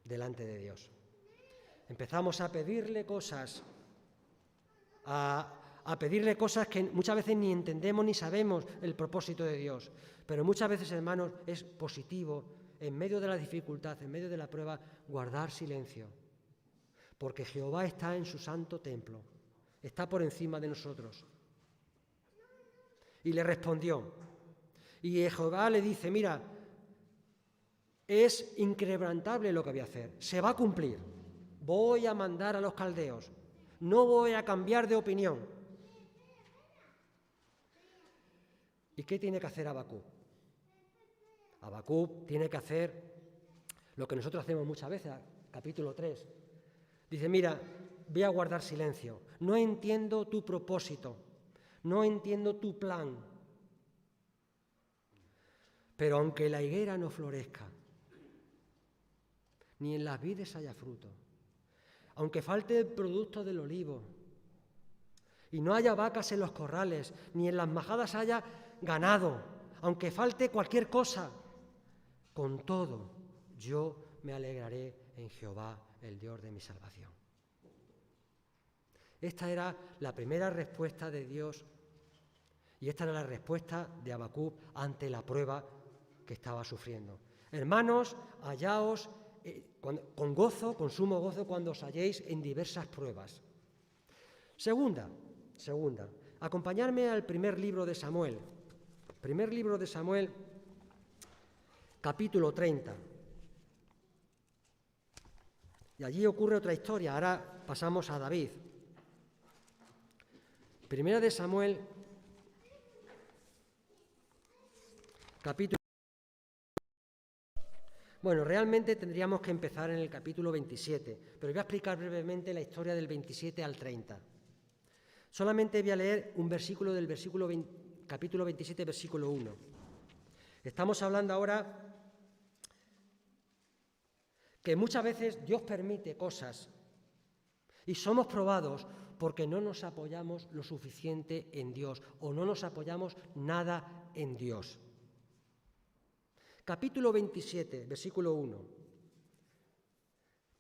delante de Dios. Empezamos a pedirle cosas, a pedirle cosas que muchas veces ni entendemos ni sabemos el propósito de Dios. Pero muchas veces, hermanos, es positivo, en medio de la dificultad, en medio de la prueba, guardar silencio. Porque Jehová está en su santo templo, está por encima de nosotros. Y le respondió. Y Jehová le dice, mira, es inquebrantable lo que voy a hacer, se va a cumplir. Voy a mandar a los caldeos, no voy a cambiar de opinión. ¿Y qué tiene que hacer Habacuc? Habacuc tiene que hacer lo que nosotros hacemos muchas veces, capítulo 3. Dice, mira, voy a guardar silencio, no entiendo tu propósito, no entiendo tu plan. Pero aunque la higuera no florezca, ni en las vides haya fruto, aunque falte el producto del olivo, y no haya vacas en los corrales, ni en las majadas haya ganado, aunque falte cualquier cosa, con todo yo me alegraré en Jehová, el Dios de mi salvación. Esta era la primera respuesta de Dios y esta era la respuesta de Habacuc ante la prueba que estaba sufriendo. Hermanos, hallaos con gozo, con sumo gozo, cuando os halléis en diversas pruebas. Segunda, acompañarme al primer libro de Samuel. Primer libro de Samuel, capítulo 30. Y allí ocurre otra historia. Ahora pasamos a David. Primera de Samuel, capítulo... Bueno, realmente tendríamos que empezar en el capítulo 27, pero voy a explicar brevemente la historia del 27 al 30. Solamente voy a leer un versículo del capítulo 27, versículo 1. Estamos hablando ahora que muchas veces Dios permite cosas y somos probados porque no nos apoyamos lo suficiente en Dios o no nos apoyamos nada en Dios. Capítulo 27, versículo 1.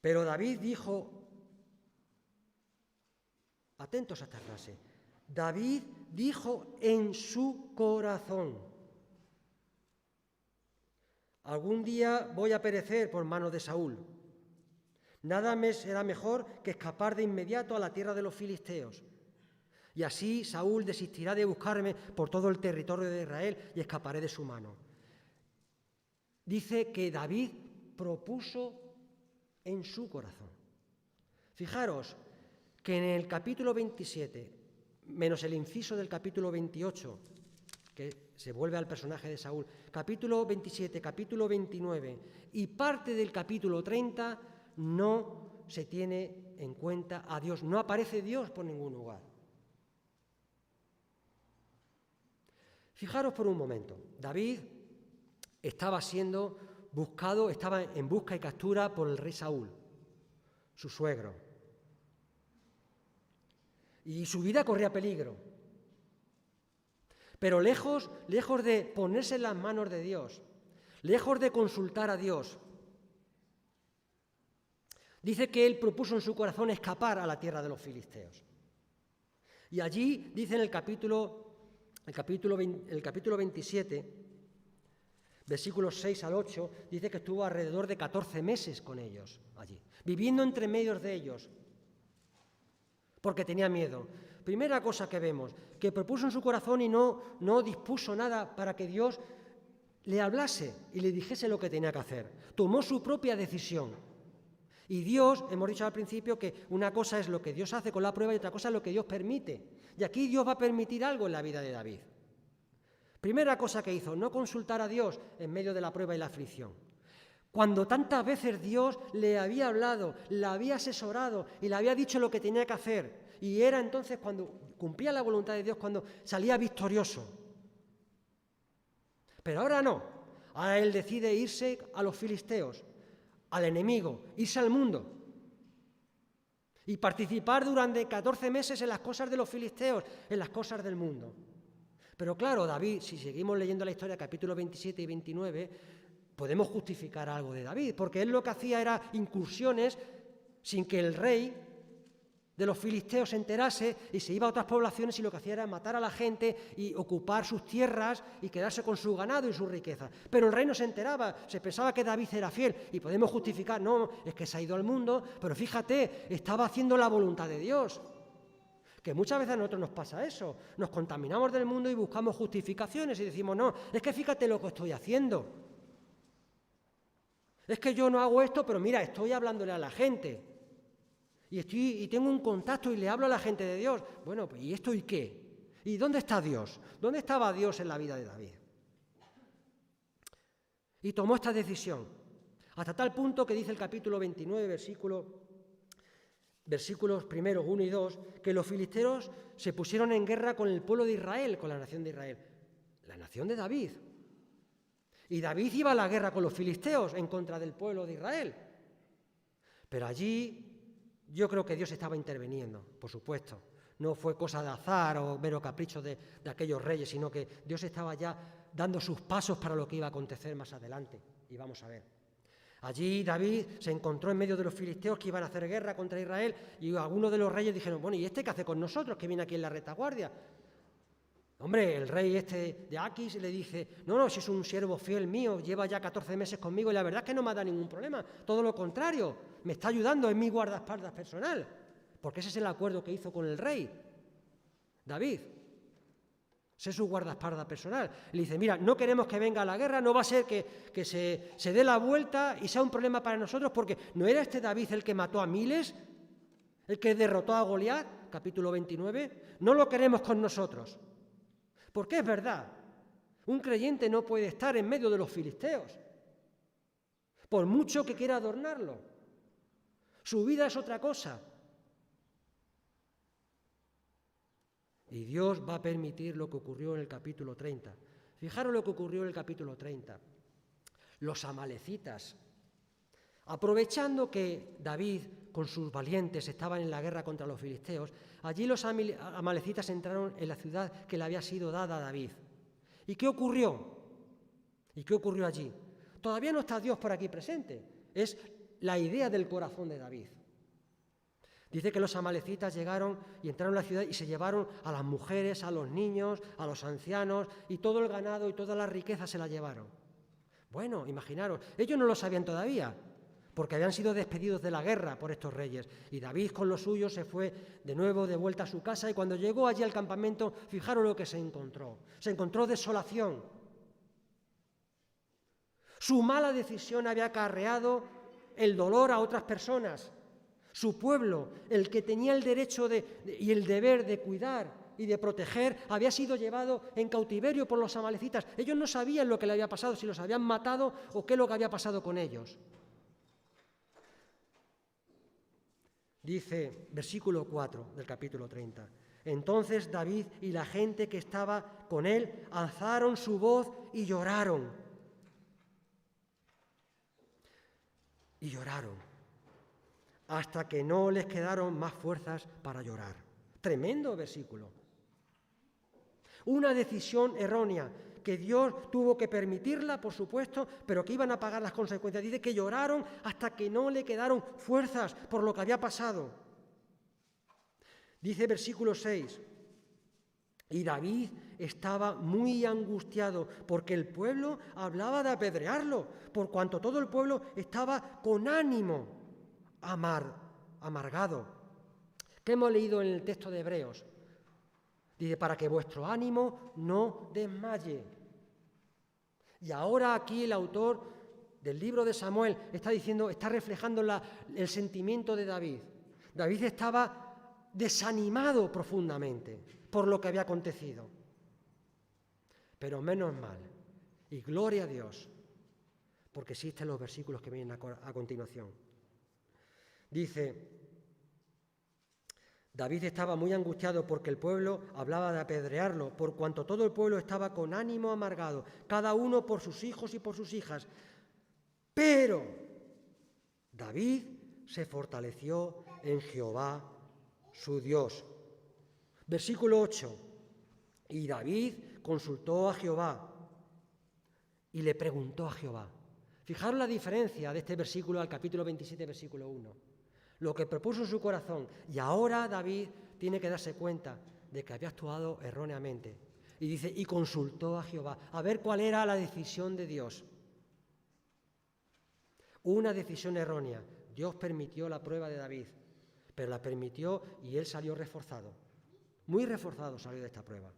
Pero David dijo, atentos a esta frase, David dijo en su corazón, algún día voy a perecer por mano de Saúl. Nada me será mejor que escapar de inmediato a la tierra de los filisteos. Y así Saúl desistirá de buscarme por todo el territorio de Israel y escaparé de su mano. Dice que David propuso en su corazón. Fijaros que en el capítulo 27, menos el inciso del capítulo 28, que se vuelve al personaje de Saúl, capítulo 27, capítulo 29 y parte del capítulo 30, no se tiene en cuenta a Dios, no aparece Dios por ningún lugar. Fijaros por un momento, David estaba siendo buscado, estaba en busca y captura por el rey Saúl, su suegro. Y su vida corría peligro. Pero lejos de ponerse en las manos de Dios, lejos de consultar a Dios, dice que él propuso en su corazón escapar a la tierra de los filisteos. Y allí, dice en el capítulo 27, versículos 6 al 8, dice que estuvo alrededor de 14 meses con ellos allí, viviendo entre medios de ellos, porque tenía miedo. Primera cosa que vemos, que propuso en su corazón y no dispuso nada para que Dios le hablase y le dijese lo que tenía que hacer. Tomó su propia decisión. Y Dios, hemos dicho al principio que una cosa es lo que Dios hace con la prueba y otra cosa es lo que Dios permite. Y aquí Dios va a permitir algo en la vida de David. Primera cosa que hizo, no consultar a Dios en medio de la prueba y la aflicción. Cuando tantas veces Dios le había hablado, le había asesorado y le había dicho lo que tenía que hacer. Y era entonces cuando cumplía la voluntad de Dios, cuando salía victorioso. Pero ahora no. Ahora él decide irse a los filisteos, al enemigo, irse al mundo. Y participar durante 14 meses en las cosas de los filisteos, en las cosas del mundo. Pero claro, David, si seguimos leyendo la historia, capítulos 27 y 29, podemos justificar algo de David, porque él lo que hacía era incursiones sin que el rey de los filisteos se enterase y se iba a otras poblaciones y lo que hacía era matar a la gente y ocupar sus tierras y quedarse con su ganado y su riqueza. Pero el rey no se enteraba, se pensaba que David era fiel y podemos justificar, no, es que se ha ido al mundo, pero fíjate, estaba haciendo la voluntad de Dios. Que muchas veces a nosotros nos pasa eso, nos contaminamos del mundo y buscamos justificaciones y decimos, no, es que fíjate lo que estoy haciendo. Es que yo no hago esto, pero mira, estoy hablándole a la gente. Y tengo un contacto y le hablo a la gente de Dios. Bueno, pues ¿y esto y qué? ¿Y dónde está Dios? ¿Dónde estaba Dios en la vida de David? Y tomó esta decisión, hasta tal punto que dice el capítulo 29, versículos primeros 1 y 2, que los filisteos se pusieron en guerra con el pueblo de Israel, con la nación de Israel, la nación de David. Y David iba a la guerra con los filisteos en contra del pueblo de Israel. Pero allí yo creo que Dios estaba interviniendo, por supuesto. No fue cosa de azar o mero capricho de aquellos reyes, sino que Dios estaba ya dando sus pasos para lo que iba a acontecer más adelante. Y vamos a ver. Allí David se encontró en medio de los filisteos que iban a hacer guerra contra Israel y algunos de los reyes dijeron, bueno, ¿y este qué hace con nosotros que viene aquí en la retaguardia? Hombre, el rey de Aquis le dice, no, si es un siervo fiel mío, lleva ya 14 meses conmigo y la verdad es que no me ha dado ningún problema, todo lo contrario, me está ayudando, es mi guardaespaldas personal, porque ese es el acuerdo que hizo con el rey, David. Sé su guardaespaldas personal. Le dice, mira, no queremos que venga la guerra, no va a ser que se dé la vuelta y sea un problema para nosotros, porque ¿no era este David el que mató a miles? ¿El que derrotó a Goliat? Capítulo 29. No lo queremos con nosotros. Porque es verdad, un creyente no puede estar en medio de los filisteos, por mucho que quiera adornarlo. Su vida es otra cosa. Y Dios va a permitir lo que ocurrió en el capítulo 30. Fijaros lo que ocurrió en el capítulo 30. Los amalecitas, aprovechando que David con sus valientes estaban en la guerra contra los filisteos, allí los amalecitas entraron en la ciudad que le había sido dada a David. ¿Y qué ocurrió? ¿Y qué ocurrió allí? Todavía no está Dios por aquí presente. Es la idea del corazón de David. Dice que los amalecitas llegaron y entraron en la ciudad y se llevaron a las mujeres, a los niños, a los ancianos, y todo el ganado y toda la riqueza se la llevaron. Bueno, imaginaros, ellos no lo sabían todavía, porque habían sido despedidos de la guerra por estos reyes. Y David con los suyos se fue de nuevo de vuelta a su casa, y cuando llegó allí al campamento, fijaros lo que se encontró. Se encontró desolación. Su mala decisión había acarreado el dolor a otras personas. Su pueblo, el que tenía el derecho y el deber de cuidar y de proteger, había sido llevado en cautiverio por los amalecitas. Ellos no sabían lo que le había pasado, si los habían matado o qué es lo que había pasado con ellos. Dice, versículo 4 del capítulo 30. Entonces David y la gente que estaba con él alzaron su voz y lloraron. Y lloraron. Hasta que no les quedaron más fuerzas para llorar. Tremendo versículo. Una decisión errónea, que Dios tuvo que permitirla, por supuesto, pero que iban a pagar las consecuencias. Dice que lloraron hasta que no le quedaron fuerzas por lo que había pasado. Dice versículo 6, y David estaba muy angustiado porque el pueblo hablaba de apedrearlo, por cuanto todo el pueblo estaba con ánimo amargado. ¿Qué hemos leído en el texto de Hebreos? Dice, para que vuestro ánimo no desmaye. Y ahora aquí el autor del libro de Samuel está reflejando el sentimiento de David. David estaba desanimado profundamente por lo que había acontecido. Pero menos mal, y gloria a Dios, porque existen los versículos que vienen a continuación. Dice, David estaba muy angustiado porque el pueblo hablaba de apedrearlo, por cuanto todo el pueblo estaba con ánimo amargado, cada uno por sus hijos y por sus hijas. Pero David se fortaleció en Jehová, su Dios. Versículo 8. Y David consultó a Jehová y le preguntó a Jehová. Fijaros la diferencia de este versículo al capítulo 27, versículo 1. Lo que propuso en su corazón. Y ahora David tiene que darse cuenta de que había actuado erróneamente. Y dice, y consultó a Jehová, a ver cuál era la decisión de Dios. Una decisión errónea. Dios permitió la prueba de David, pero la permitió y él salió reforzado. Muy reforzado salió de esta prueba.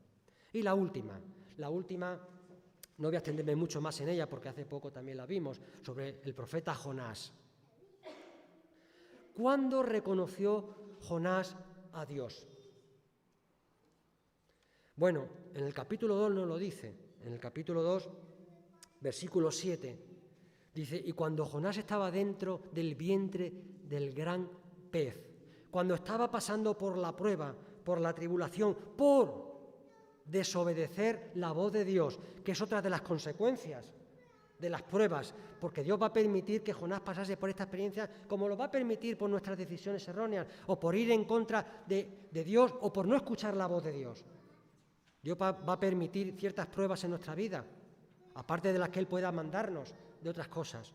Y la última, no voy a extenderme mucho más en ella porque hace poco también la vimos, sobre el profeta Jonás. ¿Cuándo reconoció Jonás a Dios? Bueno, en el capítulo 2 nos lo dice. En el capítulo 2, versículo 7, dice, y cuando Jonás estaba dentro del vientre del gran pez, cuando estaba pasando por la prueba, por la tribulación, por desobedecer la voz de Dios, que es otra de las consecuencias de las pruebas, porque Dios va a permitir que Jonás pasase por esta experiencia, como lo va a permitir por nuestras decisiones erróneas, o por ir en contra de Dios, o por no escuchar la voz de Dios. Dios va a permitir ciertas pruebas en nuestra vida, aparte de las que Él pueda mandarnos, de otras cosas.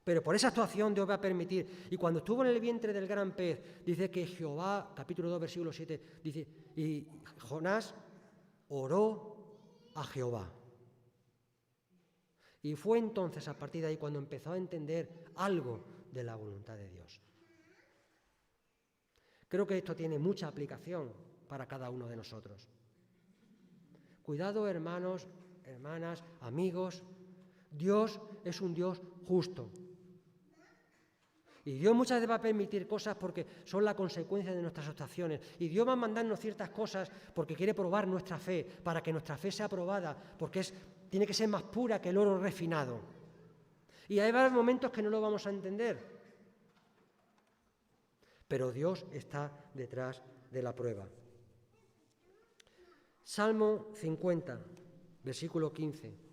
Pero por esa actuación Dios va a permitir. Y cuando estuvo en el vientre del gran pez, dice que Jehová, capítulo 2, versículo 7, dice, y Jonás oró a Jehová. Y fue entonces, a partir de ahí, cuando empezó a entender algo de la voluntad de Dios. Creo que esto tiene mucha aplicación para cada uno de nosotros. Cuidado, hermanos, hermanas, amigos. Dios es un Dios justo. Y Dios muchas veces va a permitir cosas porque son la consecuencia de nuestras actuaciones. Y Dios va a mandarnos ciertas cosas porque quiere probar nuestra fe, para que nuestra fe sea probada, porque tiene que ser más pura que el oro refinado. Y hay varios momentos que no lo vamos a entender. Pero Dios está detrás de la prueba. Salmo 50, versículo 15.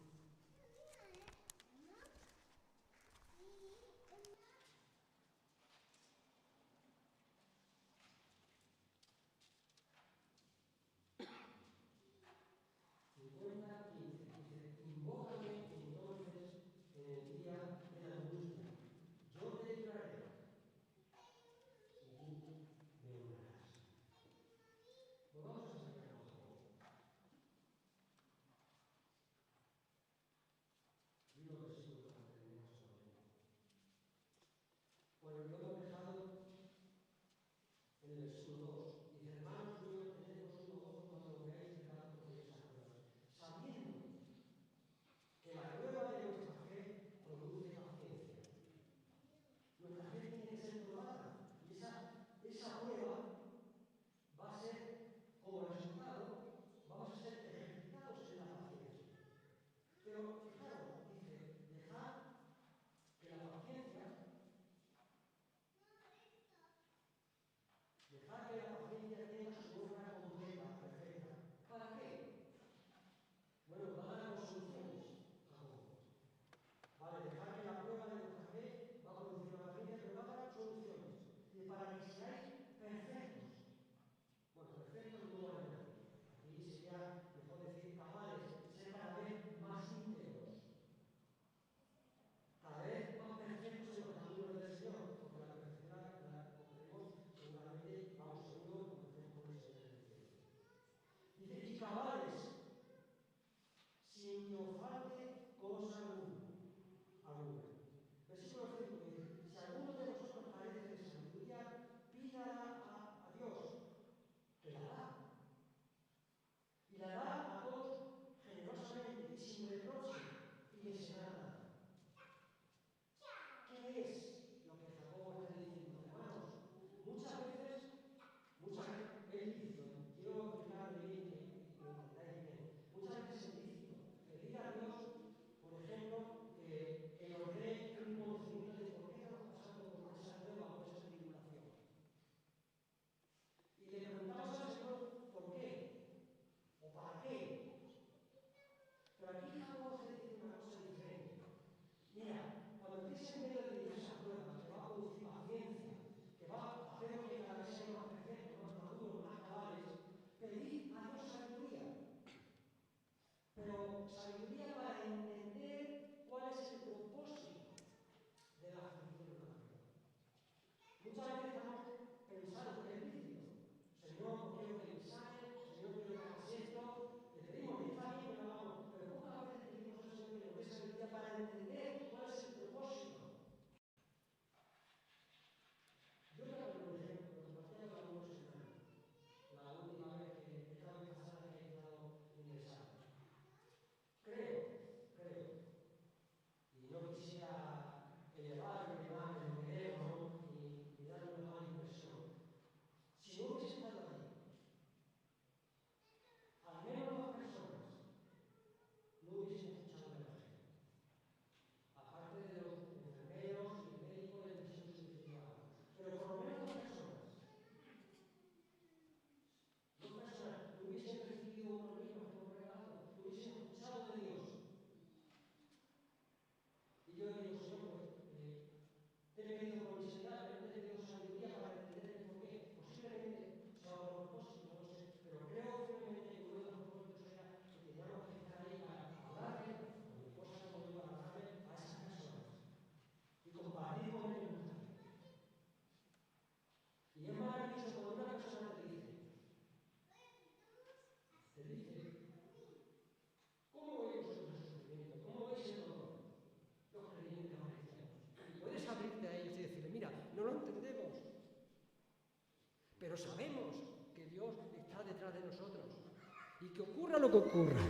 que ocurra lo que ocurra,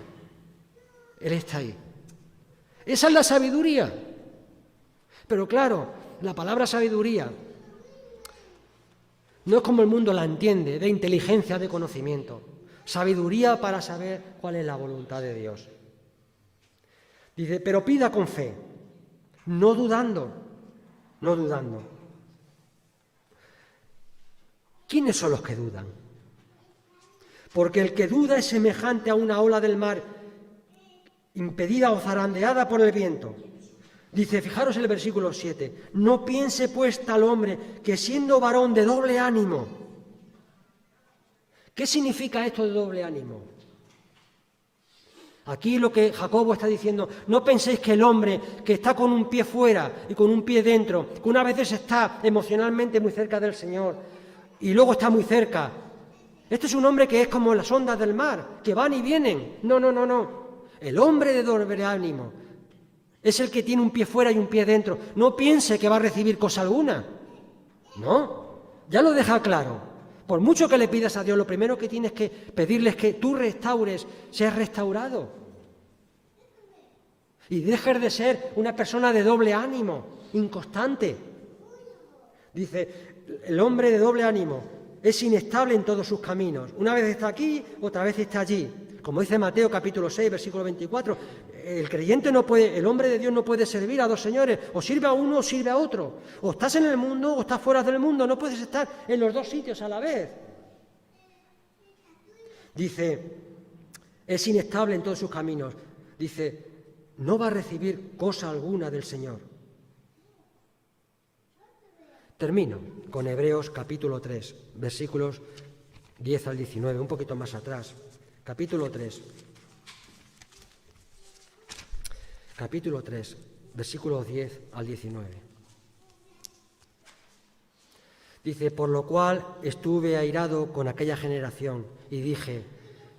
Él está ahí. Esa es la sabiduría. Pero claro, la palabra sabiduría no es como el mundo la entiende, de inteligencia, de conocimiento. Sabiduría para saber cuál es la voluntad de Dios. Dice, pero pida con fe, no dudando, no dudando. ¿Quiénes son los que dudan? Porque el que duda es semejante a una ola del mar impedida o zarandeada por el viento. Dice, fijaros el versículo 7, no piense pues tal hombre que siendo varón de doble ánimo. ¿Qué significa esto de doble ánimo? Aquí lo que Jacobo está diciendo, no penséis que el hombre que está con un pie fuera y con un pie dentro, que una vez está emocionalmente muy cerca del Señor y luego está muy cerca, este es un hombre que es como las ondas del mar, que van y vienen. No, no, no, no. El hombre de doble ánimo es el que tiene un pie fuera y un pie dentro. No piense que va a recibir cosa alguna. No, ya lo deja claro. Por mucho que le pidas a Dios, lo primero que tienes que pedirle es que tú restaures, seas restaurado. Y dejes de ser una persona de doble ánimo, inconstante. Dice, el hombre de doble ánimo es inestable en todos sus caminos. Una vez está aquí, otra vez está allí. Como dice Mateo capítulo 6, versículo 24, el creyente no puede, el hombre de Dios no puede servir a dos señores, o sirve a uno o sirve a otro. O estás en el mundo o estás fuera del mundo, no puedes estar en los dos sitios a la vez. Dice, es inestable en todos sus caminos. Dice, no va a recibir cosa alguna del Señor. Termino con Hebreos capítulo 3, versículos 10 al 19, un poquito más atrás. Capítulo 3, versículos 10 al 19. Dice, por lo cual estuve airado con aquella generación y dije,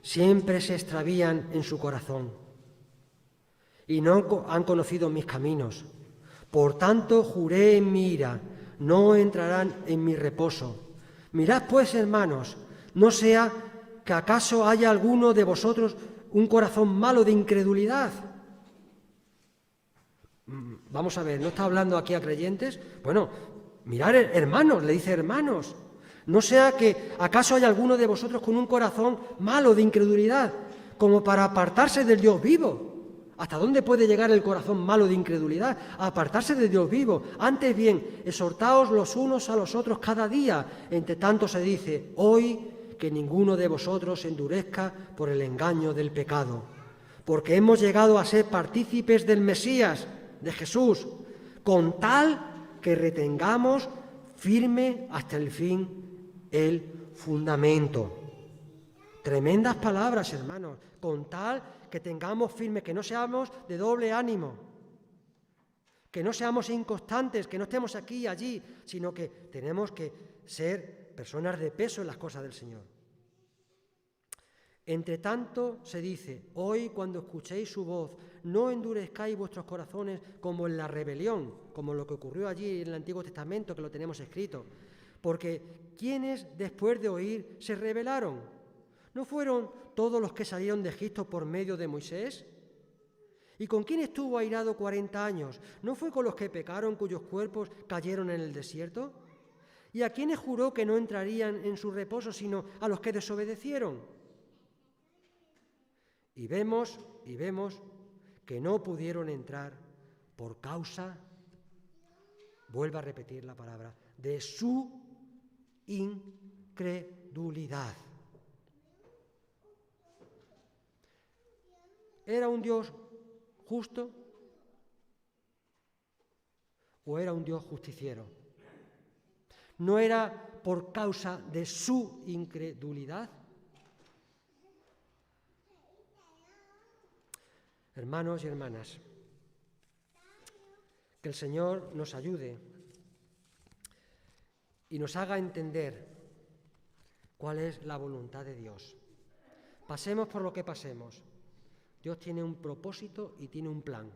siempre se extravían en su corazón y no han conocido mis caminos. Por tanto, juré en mi ira, no entrarán en mi reposo. Mirad pues, hermanos, no sea que acaso haya alguno de vosotros un corazón malo de incredulidad. Vamos a ver, ¿no está hablando aquí a creyentes? Bueno, mirad, hermanos, le dice hermanos, no sea que acaso haya alguno de vosotros con un corazón malo de incredulidad, como para apartarse del Dios vivo. ¿Hasta dónde puede llegar el corazón malo de incredulidad? A apartarse de Dios vivo. Antes bien, exhortaos los unos a los otros cada día. Entre tanto se dice, hoy que ninguno de vosotros se endurezca por el engaño del pecado. Porque hemos llegado a ser partícipes del Mesías, de Jesús, con tal que retengamos firme hasta el fin el fundamento. Tremendas palabras, hermanos. Con tal que tengamos firme, que no seamos de doble ánimo, que no seamos inconstantes, que no estemos aquí y allí, sino que tenemos que ser personas de peso en las cosas del Señor. Entre tanto se dice, hoy cuando escuchéis su voz, no endurezcáis vuestros corazones como en la rebelión, como lo que ocurrió allí en el Antiguo Testamento, que lo tenemos escrito. Porque ¿quiénes después de oír se rebelaron? ¿No fueron todos los que salieron de Egipto por medio de Moisés? ¿Y con quién estuvo airado 40 años? ¿No fue con los que pecaron, cuyos cuerpos cayeron en el desierto? ¿Y a quiénes juró que no entrarían en su reposo, sino a los que desobedecieron? Y vemos que no pudieron entrar por causa, vuelvo a repetir la palabra, de su incredulidad. ¿Era un Dios justo o era un Dios justiciero? ¿No era por causa de su incredulidad? Hermanos y hermanas, que el Señor nos ayude y nos haga entender cuál es la voluntad de Dios. Pasemos por lo que pasemos. Dios tiene un propósito y tiene un plan.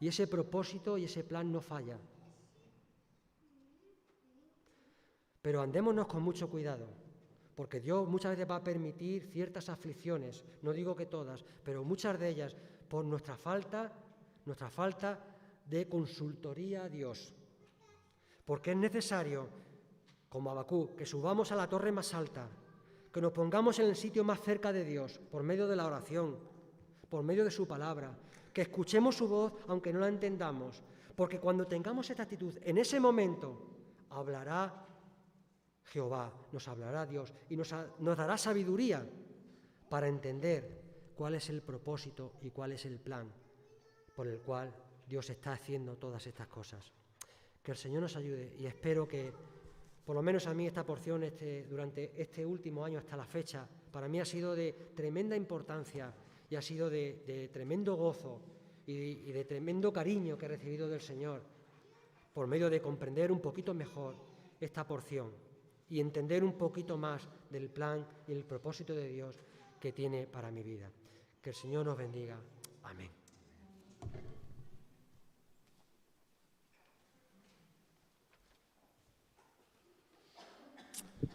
Y ese propósito y ese plan no falla. Pero andémonos con mucho cuidado, porque Dios muchas veces va a permitir ciertas aflicciones, no digo que todas, pero muchas de ellas por nuestra falta de consultoría a Dios. Porque es necesario, como Habacuc, que subamos a la torre más alta, que nos pongamos en el sitio más cerca de Dios, por medio de la oración, por medio de su palabra, que escuchemos su voz aunque no la entendamos, porque cuando tengamos esta actitud, en ese momento hablará Jehová, nos hablará Dios y nos dará sabiduría para entender cuál es el propósito y cuál es el plan por el cual Dios está haciendo todas estas cosas. Que el Señor nos ayude y espero que, por lo menos a mí, esta porción durante este último año hasta la fecha, para mí ha sido de tremenda importancia y ha sido de tremendo gozo y de tremendo cariño que he recibido del Señor por medio de comprender un poquito mejor esta porción y entender un poquito más del plan y el propósito de Dios que tiene para mi vida. Que el Señor nos bendiga. Amén.